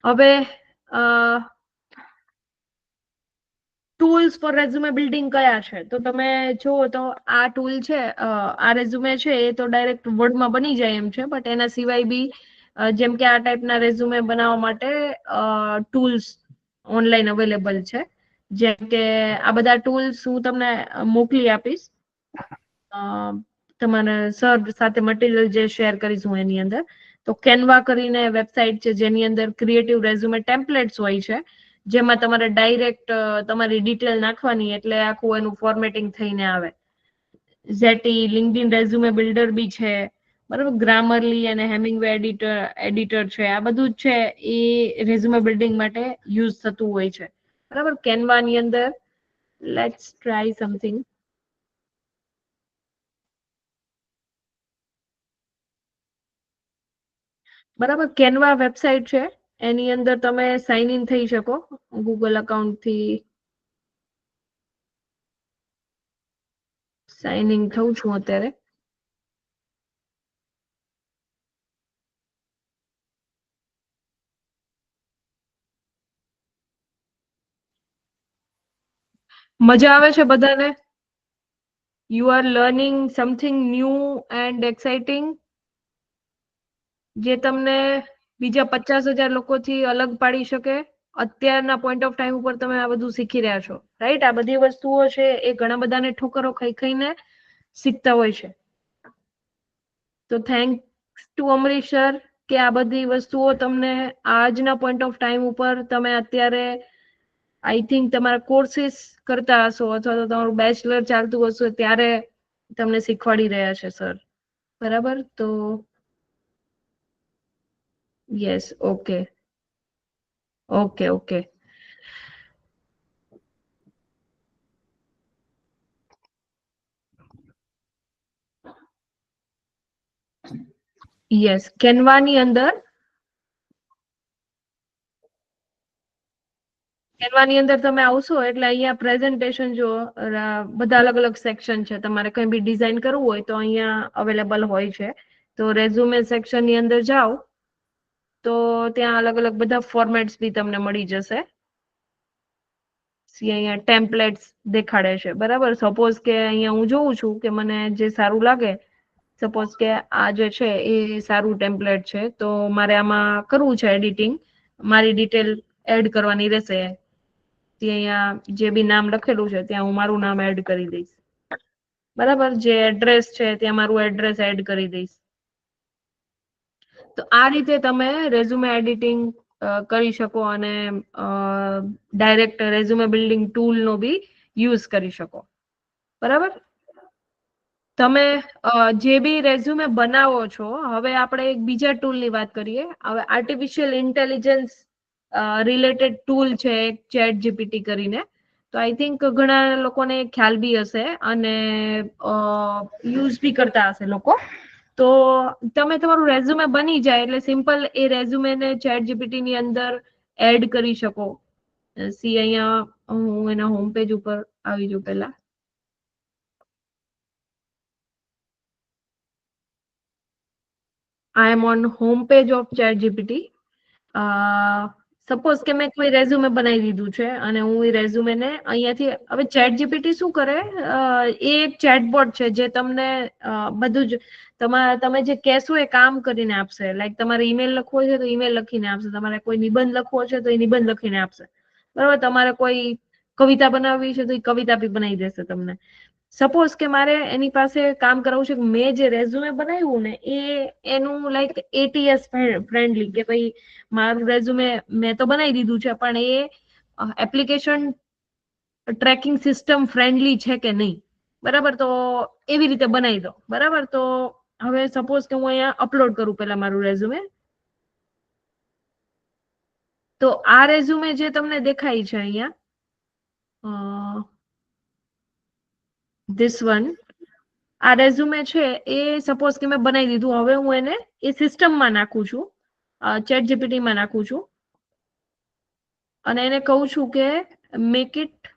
હવે ટૂલ્સ ફોર રેઝ્યુમે બિલ્ડિંગ કયા છે, તો તમે જુઓ તો આ ટૂલ છે, આ રેઝ્યુમે છે એ તો ડાયરેક્ટ વર્ડમાં બની જાય એમ છે, બટ એના સિવાય બી જેમ કે આ ટાઈપના રેઝ્યુમે બનાવવા માટે ટૂલ્સ ઓનલાઈન અવેલેબલ છે. જેમ કે આ બધા ટૂલ્સ હું તમને મોકલી આપીશ તમારે સર સાથે મટીરિયલ જે શેર કરીશું એની અંદર. તો કેનવા કરીને વેબસાઇટ છે જેની અંદર ક્રિએટિવ રેઝ્યુમે ટેમ્પલેટ્સ હોય છે, જેમાં તમારે ડાયરેક્ટ તમારી ડિટેલ નાખવાની એટલે આખું એનું ફોર્મેટિંગ થઈને આવે. ઝેટી લિંક્ડઇન રેઝ્યુમે બિલ્ડર બી છે. બરાબર. ગ્રામરલી અને હેમિંગવે એડિટર છે. આ બધું જ છે એ રેઝ્યુમે બિલ્ડિંગ માટે યુઝ થતું હોય છે. બરાબર. કેનવાની અંદર લેટ્સ ટ્રાય સમથિંગ. બરાબર. કેનવા વેબસાઇટ છે એની અંદર તમે સાઇન ઇન થઈ શકો ગૂગલ અકાઉન્ટથી. સાઇન ઇન થઉં છું અત્યારે. મજા આવે છે બધાને? You are learning something new and exciting, જે તમને બીજા 50,000 લોકોથી અલગ પાડી શકે. અત્યારના પોઈન્ટ ઓફ ટાઈમ ઉપર તમે આ બધું શીખી રહ્યા છો. રાઈટ. આ બધી વસ્તુઓ છે એ ઘણા બધાને ઠોકરો ખાઈ ખાઈને શીખતા હોય છે. તો થેન્ક્સ ટુ અમરીશ સર કે આ બધી વસ્તુઓ તમને આજના પોઈન્ટ ઓફ ટાઈમ ઉપર તમે અત્યારે આઈ થિંક તમારા કોર્સિસ કરતા હશો અથવા તો તમારું બેચલર ચાલતું હશે ત્યારે તમને શીખવાડી રહ્યા છે સર, બરાબર? તો yes, okay okay okay. Yes, કેનવાની અંદર તમે આવશો એટલે અહીંયા પ્રેઝન્ટેશન જો બધા અલગ અલગ સેક્શન છે. તમારે કંઈ બી ડિઝાઇન કરવું હોય તો અહીંયા અવેલેબલ હોય છે. તો રેઝ્યુમે સેક્શન ની અંદર જાઓ તો ત્યાં અલગ અલગ બધા ફોર્મેટ્સ બી તમને મળી જશે. અહીંયા ટેમ્પલેટ્સ દેખાડે છે, બરાબર? સપોઝ કે અહીંયા હું જોઉં છું કે મને જે સારું લાગે, સપોઝ કે આ જે છે એ સારું ટેમ્પલેટ છે, તો મારે આમાં કરવું છે એડિટિંગ, મારી ડિટેલ એડ કરવાની રહેશે. અહીંયા જે બી નામ લખેલું છે ત્યાં હું મારું નામ એડ કરી દઈશ, બરાબર? જે એડ્રેસ છે ત્યાં મારું એડ્રેસ એડ કરી દઈશ. તો આ રીતે તમે રેઝ્યુમે એડિટિંગ કરી શકો અને ડાયરેક્ટ રેઝ્યુમે બિલ્ડિંગ ટૂલ નો બી યુઝ કરી શકો, બરાબર? તમે જે બી રેઝ્યુમે બનાવો છો, હવે આપણે એક બીજા ટૂલ ની વાત કરીએ. હવે આર્ટિફિશિયલ ઇન્ટેલિજન્સ રિલેટેડ ટૂલ છે ચેટ જીપીટી કરીને. તો આઈ થિંક ઘણા લોકોને ખ્યાલ બી હશે અને યુઝ બી કરતા હશે લોકો. તો તમે તમારું રેઝ્યુમે બની જાય એટલે સિમ્પલ એ રેઝ્યુમે ને ચેટ જીપીટી ની અંદર એડ કરી શકો. સી અહીંયા હું એના હોમ પેજ ઉપર આવી જાઉં પહેલા. I am on home page of ChatGPT. Suppose કે મેં કોઈ રેઝ્યુમે બનાવી દીધું છે અને હું એ રેઝ્યુમે ને અહીંયાથી, હવે ChatGPT શું કરે, એ એક ચેટબોટ છે જે તમને બધું જ તમે જે કહેશો એ કામ કરીને આપશે. લાઈક તમારે ઈમેલ લખવો છે તો ઈમેલ લખીને આપશે, તમારે કોઈ નિબંધ લખવો છે તો એ નિબંધ લખીને આપશે, બરાબર? તમારે કોઈ કવિતા બનાવવી છે તો એ કવિતા બી બનાવી દેશે તમને. સપોઝ કે મારે એની પાસે કામ કરાવવું છે, મેં જે રેઝ્યુમે બનાવ્યું ને એનું લાઈક ATS ફ્રેન્ડલી, કે ભાઈ મારું રેઝ્યુમે મેં તો બનાવી દીધું છે પણ એ એપ્લિકેશન ટ્રેકિંગ સિસ્ટમ ફ્રેન્ડલી છે કે નહીં, બરાબર? તો એવી રીતે બનાવી દો, બરાબર? તો હવે સપોઝ કે હું અહીંયા અપલોડ કરું પેલા મારું રેઝ્યુમે. તો આ રેઝ્યુમે જે તમને દેખાય છે અહીંયા, ધીસ વન, આ રેઝ્યુમે છે એ સપોઝ કે મેં બનાવી દીધું. હવે હું એને એ સિસ્ટમમાં નાખું છું, ચેટ જીપીટી માં નાખું છું અને એને કહું છું કે મેક ઇટ,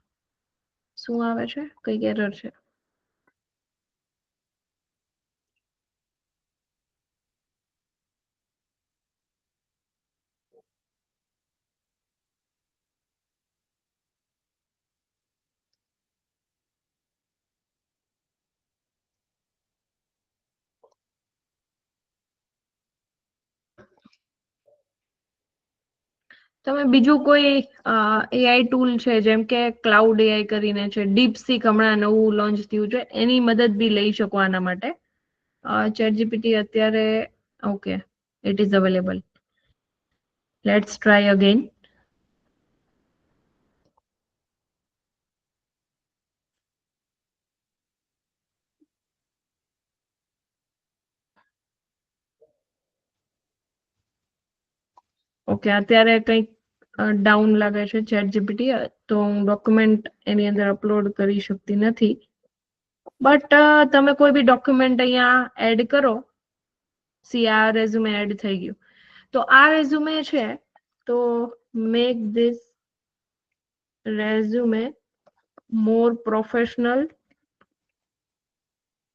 શું આવે છે, કઈ એરર છે? તમે બીજું કોઈ એઆઈ ટૂલ છે, જેમ કે ક્લાઉડ એઆઈ કરીને છે, ડીપસીક હમણાં નવું લોન્ચ થયું છે, એની મદદ બી લઈ શકો આના માટે. ચેટ જીપીટી અત્યારે okay, it is available. Let's try again. Okay, અત્યારે કંઈક ડાઉન લાગે છે ચેટ જીપીટી, તો હું ડોક્યુમેન્ટ એની અંદર અપલોડ કરી શકતી નથી. બટ તમે કોઈ બી ડોક્યુમેન્ટ અહીંયા એડ કરો. સી, આ રેઝ્યુમે એડ થઈ ગયું. તો આ રેઝ્યુમે છે, તો make this resume more professional.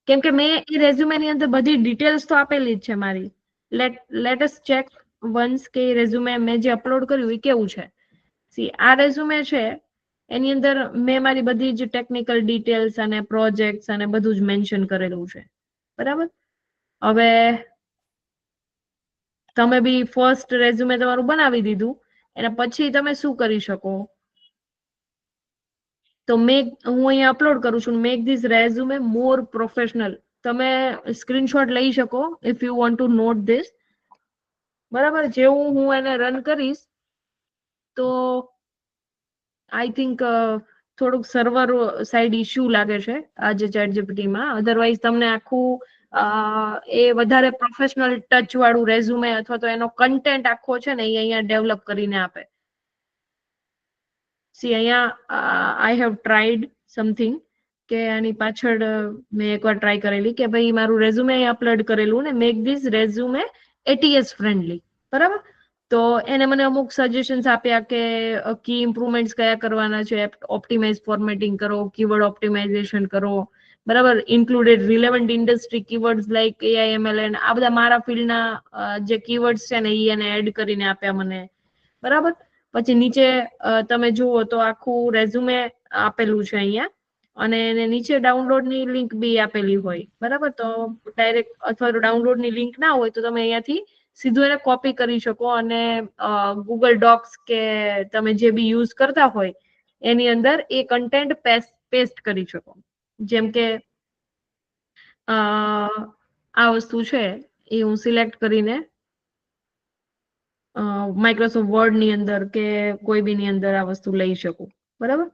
કેમ કે મેં એ રેઝ્યુમે ની અંદર બધી ડિટેલ્સ તો આપેલી જ છે મારી. લેટ અસ ચેક વન્સ કે રેઝ્યુમે મેં જે અપલોડ કર્યું એ કેવું છે. સી, આ રેઝ્યુમે છે એની અંદર મેં મારી બધી જ ટેકનિકલ ડિટેલ્સ અને પ્રોજેક્ટ્સ અને બધું જ મેન્શન કરેલું છે, બરાબર? હવે તમે બી ફર્સ્ટ રેઝ્યુમે તમારું બનાવી દીધું, એના પછી તમે શું કરી શકો? તો હું અહીંયા અપલોડ કરું છું, make this resume more professional. તમે સ્ક્રીનશોટ લઈ શકો if you want to note this, બરાબર? જેવું હું એને રન કરીશ તો આઈ થિંક થોડુંક સર્વર સાઇડ ઇશ્યુ લાગે છે આજે ચેટ જીપીટીમાં. અધરવાઇઝ તમને આખું એ વધારે પ્રોફેશનલ ટચ વાળું રેઝ્યુમે અથવા તો એનો કન્ટેન્ટ આખો છે ને એ અહીંયા ડેવલપ કરીને આપે. સી અહીંયા આઈ હેવ ટ્રાઈડ સમથિંગ કે આની પાછળ મેં એકવાર ટ્રાય કરેલી કે ભાઈ મારું રેઝ્યુમે અપલોડ કરેલું ને make this resume ATS friendly, બરાબર. તો એને મને અમુક સજેશન્સ આપ્યા કે કી ઇમ્પ્રુવમેન્ટ્સ કયા કરવાના છે, ઓપ્ટિમાઇઝ ફોર્મેટિંગ કરો, કીવર્ડ ઓપ્ટિમાઇઝેશન કરો, બરાબર. Included relevant industry keywords like AI ML અને આ બધા મારા ફિલ્ડના જે કીવર્ડ્સ છે ને એને એડ કરીને આપ્યા મને, બરાબર. પછી નીચે તમે જુઓ તો આખું રેઝ્યુમે આપેલું છે અહીંયા અને એને નીચે ડાઉનલોડની લિંક બી આપેલી હોય, બરાબર. તો ડાયરેક્ટ અથવા તો ડાઉનલોડની લિંક ના હોય તો તમે અહીંયાથી સીધું એને કોપી કરી શકો અને ગૂગલ ડોક્સ કે તમે જે બી યુઝ કરતા હોય એની અંદર એ કન્ટેન્ટ પેસ્ટ કરી શકો. જેમ કે આ વસ્તુ છે એ હું સિલેક્ટ કરીને માઇક્રોસોફ્ટ વર્ડ ની અંદર કે કોઈ બી ની અંદર આ વસ્તુ લઈ શકું, બરાબર.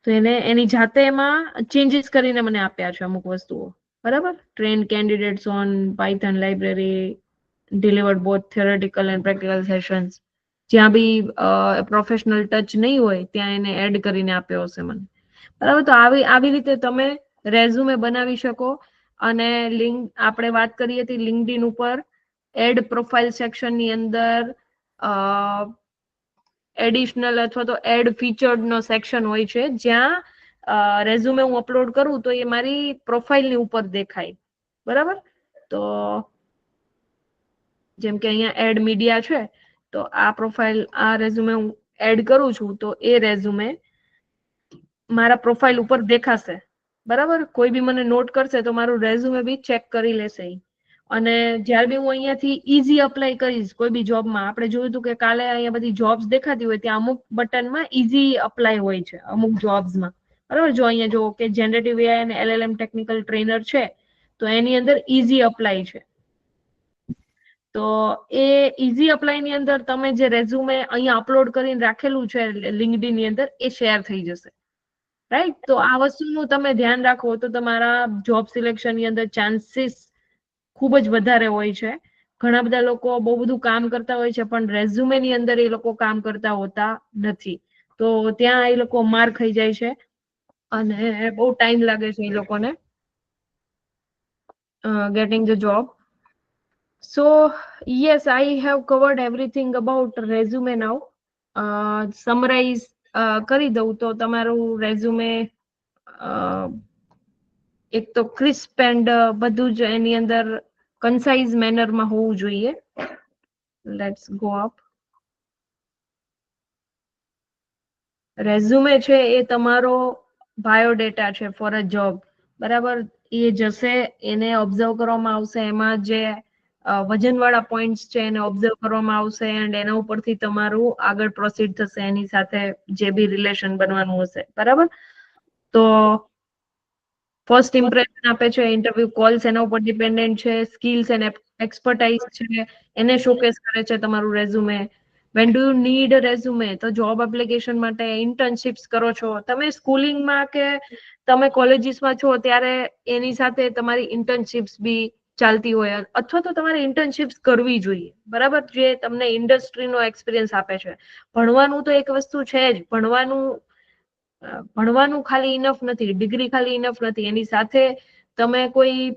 તો એને એની જાતે એમાં ચેન્જીસ કરીને મને આપ્યા છે અમુક વસ્તુઓ, બરાબર. Train candidates on Python library, delivered both theoretical and practical sessions. જ્યાં બી પ્રોફેશનલ ટચ નહીં હોય ત્યાં એને એડ કરીને આપ્યો હશે મને, બરાબર. તો આવી રીતે તમે રેઝ્યુમે બનાવી શકો. અને લિંક આપણે વાત કરી હતી લિંક્ડઇન ઉપર એડ પ્રોફાઇલ સેક્શન ની અંદર એડિશનલ અથવા તો એડ ફીચર્ડ નો સેક્શન હોય છે જ્યાં રેઝ્યુમે હું અપલોડ કરું તો એ મારી પ્રોફાઇલની ઉપર દેખાય, બરાબર. તો જેમ કે અહીંયા એડ મીડિયા છે તો આ પ્રોફાઇલ આ રેઝ્યુમે હું એડ કરું છું તો એ રેઝ્યુમે મારા પ્રોફાઇલ ઉપર દેખાશે, બરાબર. કોઈ બી મને નોટ કરશે તો મારું રેઝ્યુમે બી ચેક કરી લેશે. અને જ્યારે બી હું અહીંયાથી ઈઝી અપ્લાય કરીશ કોઈ બી જોબમાં, આપણે જોયું હતું કે કાલે અહીંયા બધી જોબ્સ દેખાતી હોય ત્યાં અમુક બટનમાં ઈઝી અપ્લાય હોય છે અમુક જોબ્સમાં, બરાબર. જો અહીંયા જો કે જનરેટિવ AI અને LLM ટેકનિકલ ટ્રેનર છે તો એની અંદર ઈઝી અપ્લાય છે. તો એ ઈઝી અપ્લાય ની અંદર તમે જે રેઝ્યુમે અહીંયા અપલોડ કરીને રાખેલું છે લિંક્ડઇન ની અંદર એ શેર થઈ જશે, રાઈટ. તો આ વસ્તુનું તમે ધ્યાન રાખો તો તમારા જોબ સિલેક્શન ની અંદર ચાન્સીસ ખૂબ જ વધારે હોય છે. ઘણા બધા લોકો બહુ બધું કામ કરતા હોય છે પણ રેઝ્યુમે ની અંદર એ લોકો કામ કરતા હોતા નથી, તો ત્યાં એ લોકો માર ખાઈ જાય છે અને બહુ ટાઈમ લાગે છે એ લોકોને getting the job. So yes, I have covered everything about resume now. Summarize કરી દઉં તો તમારું રેઝ્યુમે એક તો ક્રિસ્પ એન્ડ બધું જ એની અંદર કન્સાઇઝ મેનરમાં હોવું જોઈએ. Let's go up. રેઝ્યુમે છે એ તમારો બાયોડેટા છે ફોર અ જોબ, બરાબર. એ જશે એને ઓબ્ઝર્વ કરવામાં આવશે, એમાં જે વજનવાળા પોઈન્ટ્સ છે એને ઓબ્ઝર્વ કરવામાં આવશે એન્ડ એના ઉપરથી તમારું આગળ પ્રોસીડ થશે એની સાથે જે બી રિલેશન બનવાનું હશે, બરાબર. તો ફર્સ્ટ ઇમ્પ્રેશન આપે છે, ઇન્ટરવ્યુ કોલ્સ એના ઉપર ડિપેન્ડન્ટ છે, સ્કિલ્સ એન્ડ એક્સપર્ટાઇઝ છે એને શોકેસ કરે છે તમારું resume. When do you need resume, તો જોબ એપ્લિકેશન માટે ઇન્ટર્નશિપ્સ કરો છો તમે, સ્કૂલિંગમાં કે તમે કોલેજીસમાં છો ત્યારે એની સાથે તમારી ઇન્ટર્નશિપ્સ બી ચાલતી હોય અથવા તો તમારે ઇન્ટર્નશિપ્સ કરવી જોઈએ, બરાબર. જે તમને ઇન્ડસ્ટ્રીનો એક્સપિરિયન્સ આપે છે. ભણવાનું તો એક વસ્તુ છે જ, ભણવાનું ખાલી ઇનફ નથી, ડિગ્રી ખાલી ઇનફ નથી, એની સાથે તમે કોઈ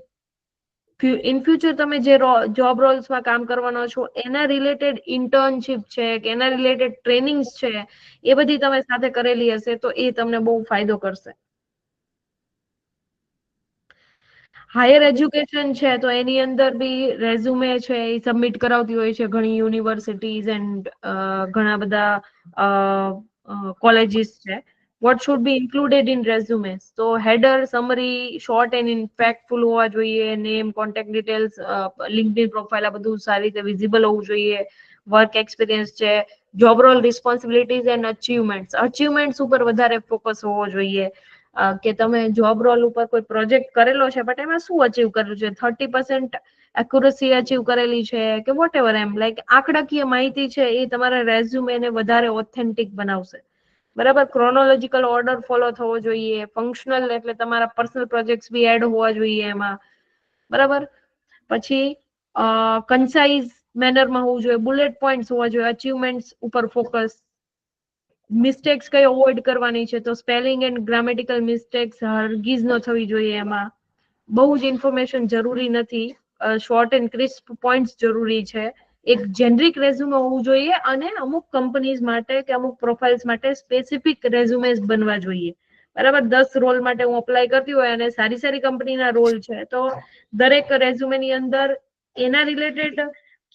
ઇન ફ્યુચર તમે જે જોબ રોલ્સમાં કામ કરવાનો છો એના રિલેટેડ ઇન્ટર્નશિપ છે કે એના રિલેટેડ ટ્રેનિંગ્સ છે એ બધી તમે સાથે કરેલી હશે તો એ તમને બહુ ફાયદો કરશે. હાયર એજ્યુકેશન છે તો એની અંદર બી રેઝ્યુમે છે એ સબમિટ કરાવતી હોય છે ઘણી યુનિવર્સિટીઝ એન્ડ ઘણા બધા કોલેજીસ છે. What should be included in resumes? તો header, summary, short and impactful હોવા જોઈએ, name, contact details, LinkedIn profile આ બધું સારી રીતે visible હોવું જોઈએ, work experience છે, job role responsibilities and achievements ઉપર વધારે ફોકસ હોવો જોઈએ કે તમે જોબ રોલ ઉપર કોઈ પ્રોજેક્ટ કરેલો છે બટ એમાં શું અચીવ કર્યું છે, 30% એક્યુરસી અચીવ કરેલી છે કે વોટ એવર, એમ લાઈક આંકડાકીય માહિતી છે એ તમારા રેઝ્યુમેને વધારે ઓથેન્ટિક બનાવશે. બરાબર. ક્રોનોલોજીકલ ઓર્ડર ફોલો થવો જોઈએ. ફંક્શનલ એટલે તમારા પર્સનલ પ્રોજેક્ટ્સ બી એડ હોવા જોઈએ એમાં. બરાબર. પછી કન્સાઇઝ મેનરમાં હોવું જોઈએ, બુલેટ પોઈન્ટ્સ હોવા જોઈએ, અચીવમેન્ટ્સ ઉપર ફોકસ. મિસ્ટેક્સ કઈ અવોઇડ કરવાની છે, તો સ્પેલિંગ એન્ડ ગ્રામેટિકલ મિસ્ટેક્સ હરગીઝ ન થવી જોઈએ એમાં. બહુ જ ઇન્ફોર્મેશન જરૂરી નથી, શોર્ટ એન્ડ ક્રિસ્પ પોઈન્ટ્સ જરૂરી છે. એક જેનરિક રેઝ્યુમે હોવું જોઈએ અને અમુક કંપનીઝ માટે કે અમુક પ્રોફાઇલ્સ માટે સ્પેસિફિક રેઝ્યુમેસ બનવા જોઈએ. બરાબર. 10 રોલ માટે હું અપ્લાય કરતી હોય અને સારી સારી કંપનીના રોલ છે, તો દરેક રેઝ્યુમેની અંદર એના રિલેટેડ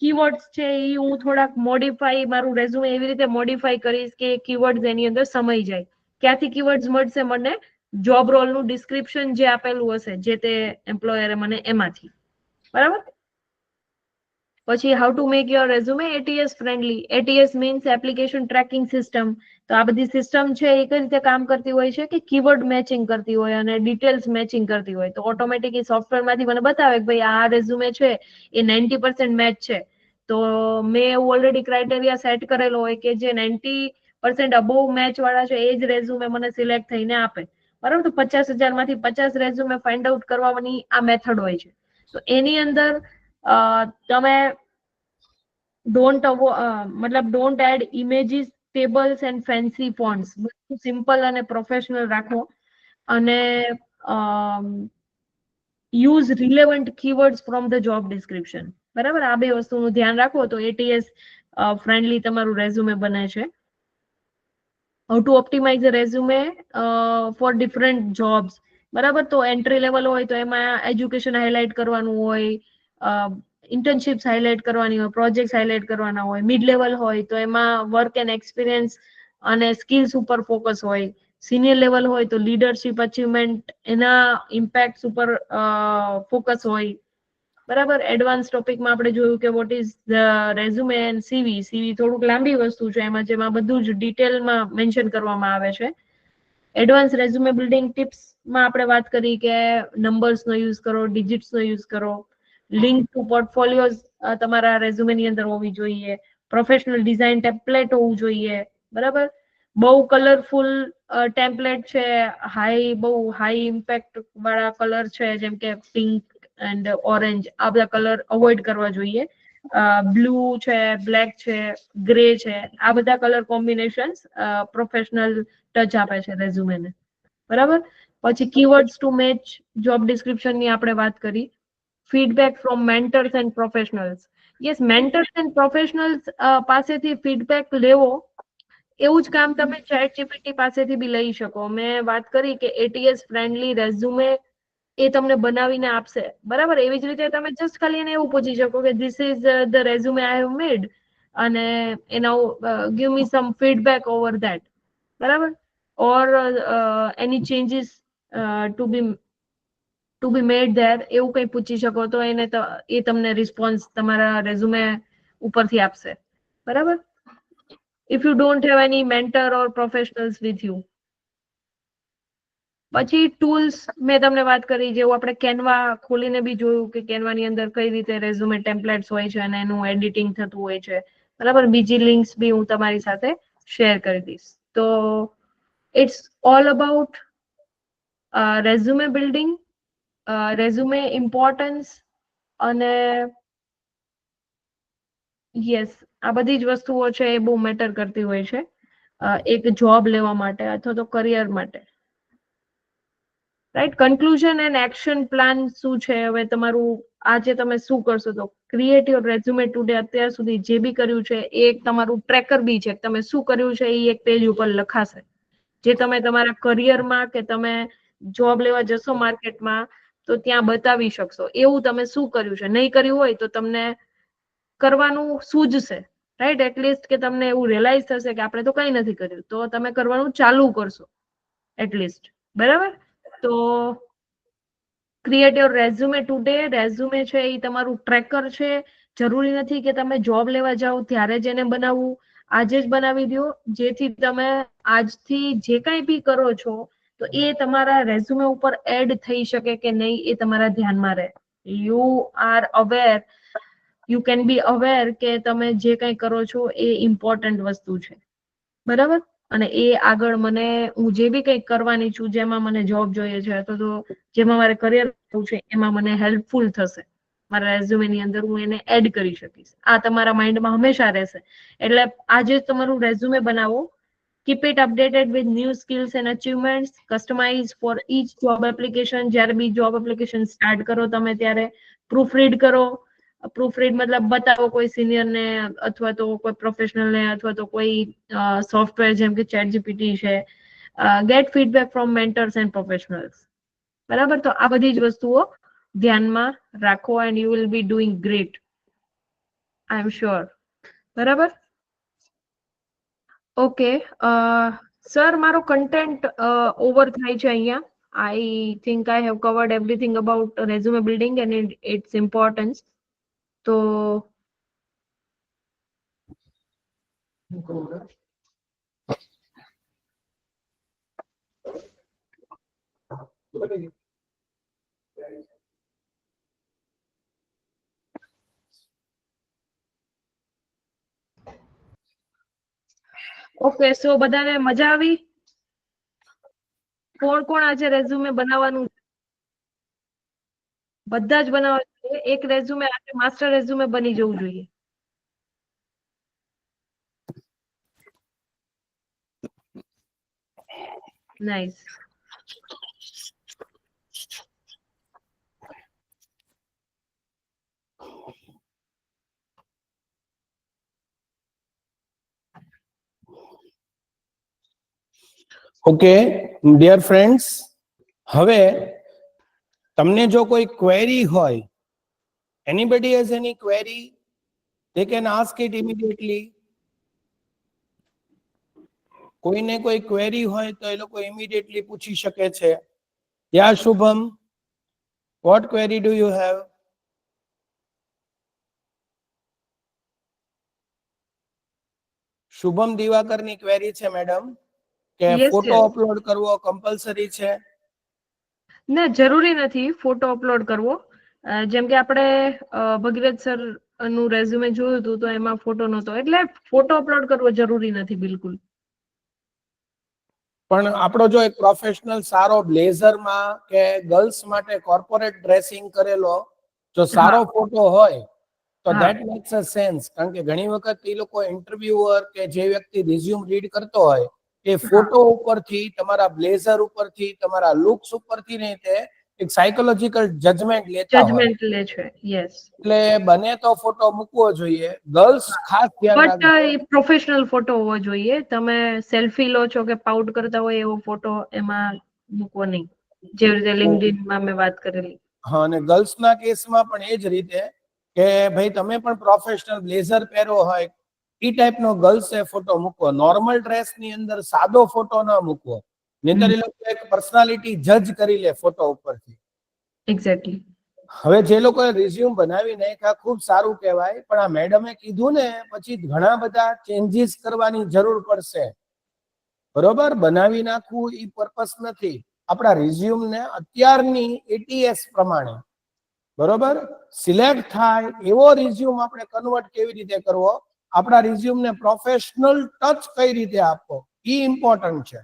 કીવર્ડ્સ છે એ હું થોડાક મોડિફાઈ, મારું રેઝ્યુમે એવી રીતે મોડિફાઈ કરીશ કે કીવર્ડ્સ એની અંદર સમાઈ જાય. ક્યાંથી કીવર્ડ્સ મળશે? મને જોબ રોલનું ડિસ્ક્રિપ્શન જે આપેલું હશે જે તે એમ્પ્લોયરે મને, એમાંથી. બરાબર. પછી how to make your resume ATS friendly. ATS means application tracking system. તો આ બધી સિસ્ટમ છે એ કઈ રીતે કામ કરતી હોય છે કે કીવર્ડ મેચિંગ કરતી હોય અને ડિટેલ્સ મેચિંગ કરતી હોય. તો ઓટોમેટિક સોફ્ટવેરમાંથી મને બતાવે કે ભાઈ આ રેઝ્યુમે છે એ 90% મેચ છે. તો મેં એવું ઓલરેડી ક્રાઇટેરિયા સેટ કરેલો હોય કે જે 90% અબોવ મેચ વાળા છે એ જ રેઝ્યુમે મને સિલેક્ટ થઈને આપે. બરાબર. તો 50,000 માંથી 50 રેઝ્યુમે ફાઇન્ડ આઉટ કરવાની આ મેથડ હોય છે. તો એની અંદર તમે don't add images, tables and fancy fonts. બધું સિમ્પલ અને પ્રોફેશનલ રાખો અને use relevant keywords from the job description. બરાબર. આ બે વસ્તુનું ધ્યાન રાખો તો એટીએસ ફ્રેન્ડલી તમારું રેઝ્યુમે બને છે. How to optimize a resume for different jobs. બરાબર. તો એન્ટ્રી લેવલ હોય તો એમાં એજ્યુકેશન હાઇલાઇટ કરવાનું હોય, ઇન્ટર્નશિપ્સ હાઇલાઇટ કરવાની હોય, પ્રોજેક્ટ્સ હાઇલાઇટ કરવાના હોય. મિડ લેવલ હોય તો એમાં વર્ક એન્ડ એક્સપિરિયન્સ અને સ્કિલ્સ ઉપર ફોકસ હોય. સિનિયર લેવલ હોય તો લીડરશિપ અચીવમેન્ટ, એના ઇમ્પેક્ટ ઉપર ફોકસ હોય. બરાબર. એડવાન્સ ટોપિકમાં આપણે જોયું કે what is the resume and CV. CV થોડુંક લાંબી વસ્તુ છે, જેમાં બધું જ ડિટેલમાં મેન્શન કરવામાં આવે છે. એડવાન્સ રેઝ્યુમે બિલ્ડિંગ ટિપ્સમાં આપણે વાત કરી કે નંબર્સનો યુઝ કરો, ડિજિટ્સનો યુઝ કરો. લિંક ટુ પોર્ટફોલિયોઝ તમારા રેઝ્યુમેની અંદર હોવી જોઈએ. પ્રોફેશનલ ડિઝાઇન ટેમ્પલેટ હોવું જોઈએ. બરાબર. બહુ કલરફુલ ટેમ્પલેટ છે, બહુ હાઈ ઇમ્પેક્ટ વાળા કલર છે, જેમ કે પિંક એન્ડ ઓરેન્જ, આ બધા કલર અવોઇડ કરવા જોઈએ. બ્લુ છે, બ્લેક છે, ગ્રે છે, આ બધા કલર કોમ્બિનેશન પ્રોફેશનલ ટચ આપે છે રેઝ્યુમેને. બરાબર. પછી કીવર્ડ્સ ટુ મેચ જોબ ડિસ્ક્રિપ્શનની આપણે વાત કરી. Feedback from mentors and professionals. Yes, mentors and professionals પાસેથી ફીડબેક લેવો, એવું જ કામ તમે ચેટ જીપીટી પાસેથી બી લઈ શકો. મેં વાત કરી કે એટીએસ ફ્રેન્ડલી રેઝ્યુમે એ તમને બનાવીને આપશે. બરાબર. એવી જ રીતે તમે જસ્ટ ખાલી એને એવું પૂછી શકો કે this is the resume I have made અને give me some feedback over that. બરાબર. Or any changes to be made there, એવું કંઈ પૂછી શકો તો એ તમને રિસ્પોન્સ તમારા રેઝ્યુમે ઉપરથી આપશે. બરાબર. If you don't have any mentor or professionals with you. પછી ટૂલ્સ મેં તમને વાત કરી, જેવું આપણે કેનવા ખોલીને બી જોયું કે કેનવાની અંદર કઈ રીતે રેઝ્યુમે ટેમ્પલેટ્સ હોય છે અને એનું એડિટિંગ થતું હોય છે. બરાબર. બીજી લિંક્સ બી હું તમારી સાથે શેર કરી દઈશ. તો it's all about resume building, resume importance અને યસ, આ બધી જ વસ્તુઓ છે એ બહુ મેટર કરતી હોય છે એક જોબ લેવા માટે અથવા તો કરિયર માટે. Right. Conclusion and action plan શું છે? હવે તમારું આજે તમે શું કરશો? તો ક્રિએટ યોર રેઝ્યુમે ટુડે. અત્યાર સુધી જે બી કર્યું છે એ એક તમારું ટ્રેકર બી છે. તમે શું કર્યું છે એ એક પેજ ઉપર લખાશે, જે તમે તમારા કરિયરમાં કે તમે જોબ લેવા જશો માર્કેટમાં તો ત્યાં બતાવી શકશો. એવું તમે શું કર્યું છે. નહીં કર્યું હોય તો તમને કરવાનું સૂઝશે. રાઈટ. એટલીસ્ટ કે તમને એવું રિયલાઇઝ થશે કે આપણે તો કઈ નથી કર્યું, તો તમે કરવાનું ચાલુ કરશો એટલીસ્ટ. બરાબર. તો create your resume today. Resume છે એ તમારું ટ્રેકર છે. જરૂરી નથી કે તમે જોબ લેવા જાઓ ત્યારે જ એને બનાવવું. આજે જ બનાવી દો, જેથી તમે આજથી જે કંઈ બી કરો છો તો એ તમારા રેઝ્યુમે ઉપર એડ થઈ શકે કે નહીં એ તમારા ધ્યાનમાં રહે. You are aware, you can be aware કે તમે જે કંઈ કરો છો એ ઇમ્પોર્ટન્ટ વસ્તુ છે, બરાબર. અને એ આગળ મને હું જે બી કંઈક કરવાની છું, જેમાં મને જોબ જોઈએ છે અથવા તો જેમાં મારે કરિયર કરવું છે એમાં મને હેલ્પફુલ થશે, મારા રેઝ્યુમે ની અંદર હું એને એડ કરી શકીશ. આ તમારા માઇન્ડમાં હંમેશા રહેશે. એટલે આજે તમારું રેઝ્યુમે બનાવો. Keep it updated with new skills and achievements, customized for each job application. જ્યારે બી જોબ એપ્લિકેશન સ્ટાર્ટ કરો તમે ત્યારે પ્રૂફ રીડ કરો. પ્રૂફ રીડ મતલબ બતાવો કોઈ સિનિયર ને અથવા તો કોઈ પ્રોફેશનલ ને અથવા તો કોઈ સોફ્ટવેર જેમ કે ચેટ જીપીટી છે. Get feedback from mentors and professionals. બરાબર, તો આ બધી જ વસ્તુઓ ધ્યાનમાં રાખો and you will be doing great, I am sure. બરાબર. ઓકે સર, મારો કન્ટેન્ટ ઓવર થાય છે અહીંયા. I think I have covered everything about resume building and its importance. તો ઓકે, સો બધાને મજા આવી? કોણ કોણ આજે રેઝ્યુમે બનાવવાનું? બધા જ બનાવવા જોઈએ. એક રેઝ્યુમે આજે માસ્ટર રેઝ્યુમે બની જવું જોઈએ. નાઇસ. ઓકે ડિયર ફ્રેન્ડ્સ, હવે તમને જો કોઈ ક્વેરી હોય, anybody has any query, they can ask it immediately. કોઈને કોઈ ક્વેરી હોય તો એ લોકો ઇમિડિયેટલી પૂછી શકે છે. યા Shubham, what query do you have? Shubham દિવાકરની ક્વેરી છે મેડમ કે Yes, ફોટો yes. અપલોડ કરવો કમ્પલસરી છે. ના, જરૂરી નથી ફોટો અપલોડ કરવો. જેમ કે આપણે ભગીરથ સર નું રેઝ્યુમે જોયું હતું તો એમાં ફોટો નહોતો, એટલે ફોટો અપલોડ કરવો જરૂરી નથી બિલકુલ. પણ આપણો જો એક પ્રોફેશનલ સારો બ્લેઝરમાં કે ગર્લ્સ માટે કોર્પોરેટ ડ્રેસિંગ કરેલો જો સારો ફોટો હોય તો હા. That max a sense. કારણ કે ઘણી વખત એ લોકો ઇન્ટરવ્યુઅર કે જે વ્યક્તિ રિઝ્યુમ રીડ કરતો હોય એ ફોટો ઉપરથી, તમારા બ્લેઝર ઉપરથી, તમારા લુક્સ ઉપરથી ને તે એક સાયકોલોજીકલ જજમેન્ટ લેતા હોય. જજમેન્ટ લે છે. યસ. એટલે બને તો ફોટો મૂકવો જોઈએ. ગર્લ્સ ખાસ ધ્યાન બટ રાખજો. એ પ્રોફેશનલ ફોટો હોવો જોઈએ. તમે સેલ્ફી લો છો કે પાઉટ કરતા હોય એવો ફોટો એમાં મૂકવો નહીં, જેવી રીતે લિંક્ડઇન માં મેં વાત કરેલી. હા, અને ગર્લ્સના કેસમાં પણ એ જ રીતે કે ભાઈ તમે પણ પ્રોફેશનલ બ્લેઝર પહેરો હોય એ ટાઈપનો ગર્લ્સે ફોટો મૂકવો. નોર્મલ ડ્રેસની અંદર સાદો ફોટો ન મૂકવો, નહીંતર એ લોકો એક પર્સનાલિટી જજ કરી લે ફોટો ઉપરથી. એક્ઝેક્ટલી. હવે જે લોકોએ રિઝ્યુમ બનાવી નાખ્યા ખૂબ સારું કહેવાય, પણ આ મેડમે કીધું ને પછી ઘણા બધા ચેન્જીસ કરવાની જરૂર પડશે. બરોબર, બનાવી નાખવું એ પર્પસ નથી. આપણા રિઝ્યુમને અત્યારની એટીએસ પ્રમાણે બરોબર સિલેક્ટ થાય એવો રિઝ્યુમ આપણે કન્વર્ટ કેવી રીતે કરવો, આપણા રિઝ્યુમને પ્રોફેશનલ ટચ કઈ રીતે આપવો, એ ઇમ્પોર્ટન્ટ છે.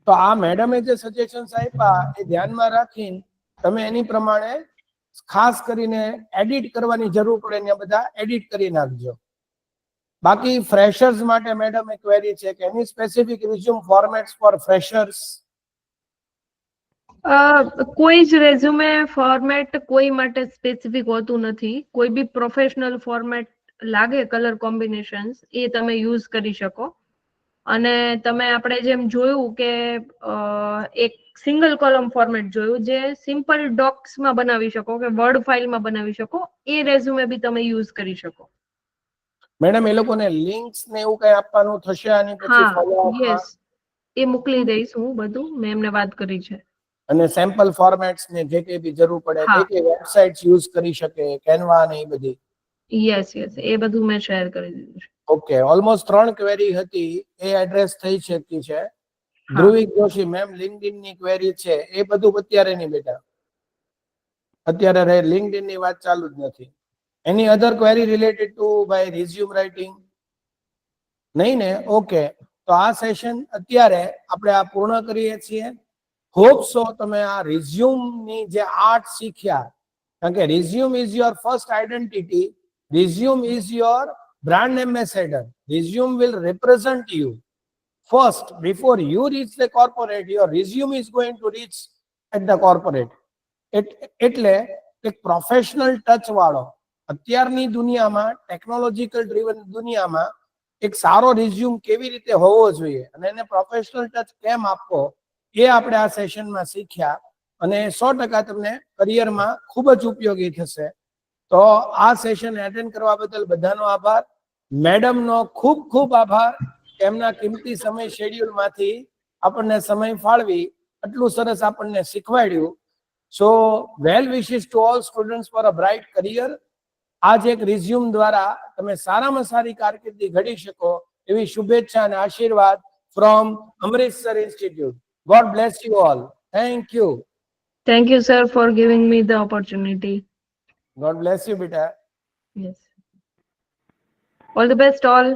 તો આ મેડમે જે સજેશન્સ આપ્યા એ ધ્યાનમાં રાખીને તમે એની પ્રમાણે ખાસ કરીને એડિટ કરવાની જરૂર પડે ને બધા એડિટ કરી નાખજો. બાકી ફ્રેશર્સ માટે મેડમ એક ક્વેરી છે કે any specific resume formats for freshers? કોઈ જ રેઝ્યુમે ફોર્મેટ કોઈ માટે સ્પેસિફિક હોતું નથી. કોઈ બી પ્રોફેશનલ ફોર્મેટ લાગે કલર કોમ્બિનેશન્સ એ તમે યુઝ કરી શકો. અને તમે આપણે જેમ જોયું કે એક સિંગલ કોલમ ફોર્મેટ જોયું જે સિમ્પલ ડોક્સમાં બનાવી શકો કે વર્ડ ફાઇલમાં બનાવી શકો, એ રેઝ્યુમે બી તમે યુઝ કરી શકો. મેડમ એ લોકોને લિંક્સ ને એવું કઈ આપવાનું થશે આની પછી ફોલો અપમાં? યસ, એ મોકલી દઈશ હું, બધું મેં એમને વાત કરી છે. અને સેમ્પલ ફોર્મેટ્સ ને જે કઈ બી જરૂર પડે, કઈ કઈ વેબસાઇટ્સ યુઝ કરી શકે, કેનવા ને એ બધી? યસ, યસ, એ બધું મેં શેર કરી દીધું છે. ઓકે, ઓલમોસ્ટ 3 ક્વેરી હતી એ એડ્રેસ થઈ શકી છે. ધ્રુવિક જોશી મેમ લિંક્ડઇન ની ક્વેરી છે એ બધું અત્યારે નહીં બેટા. અત્યારે લિંક્ડઇન ની વાત ચાલુ જ નથી. Any other query related to by resume writing? નહીં ને? ઓકે, તો આ સેશન અત્યારે આપણે આ પૂર્ણ કરીએ છીએ. હોપ સો તમે આ રિઝ્યુમ ની જે આર્ટ શીખ્યા, કારણ કે resume is your first identity, resume is your brand ambassador, resume will represent you first. Before you reach the corporate, your resume is going to reach at the corporate. એટલે એક professional touch વાળો, અત્યારની દુનિયામાં technological driven દુનિયામાં એક સારો resume કેવી રીતે હોવો જોઈએ અને એને પ્રોફેશનલ ટચ કેમ આપવો, એ આપણે આ સેશનમાં શીખ્યા અને 100% તમને કરિયરમાં ખૂબ જ ઉપયોગી થશે. તો આ સેશન એટેન્ડ કરવા બદલ બધાનો આભાર. મેડમનો ખૂબ ખૂબ આભાર. એમના કિંમતી સમય શેડ્યુલમાંથી આપણને સમય ફાળવી આટલું સરસ આપણને શીખવાડ્યું. So well wishes to all students for a bright career. આજ એક રિઝ્યુમ દ્વારા તમે સારામાં સારી કારકિર્દી ઘડી શકો એવી શુભેચ્છા અને આશીર્વાદ from Amritsar institute. God bless you all. Thank you. Thank you, sir, for giving me the opportunity. God bless you, beta. Yes. All the best, all.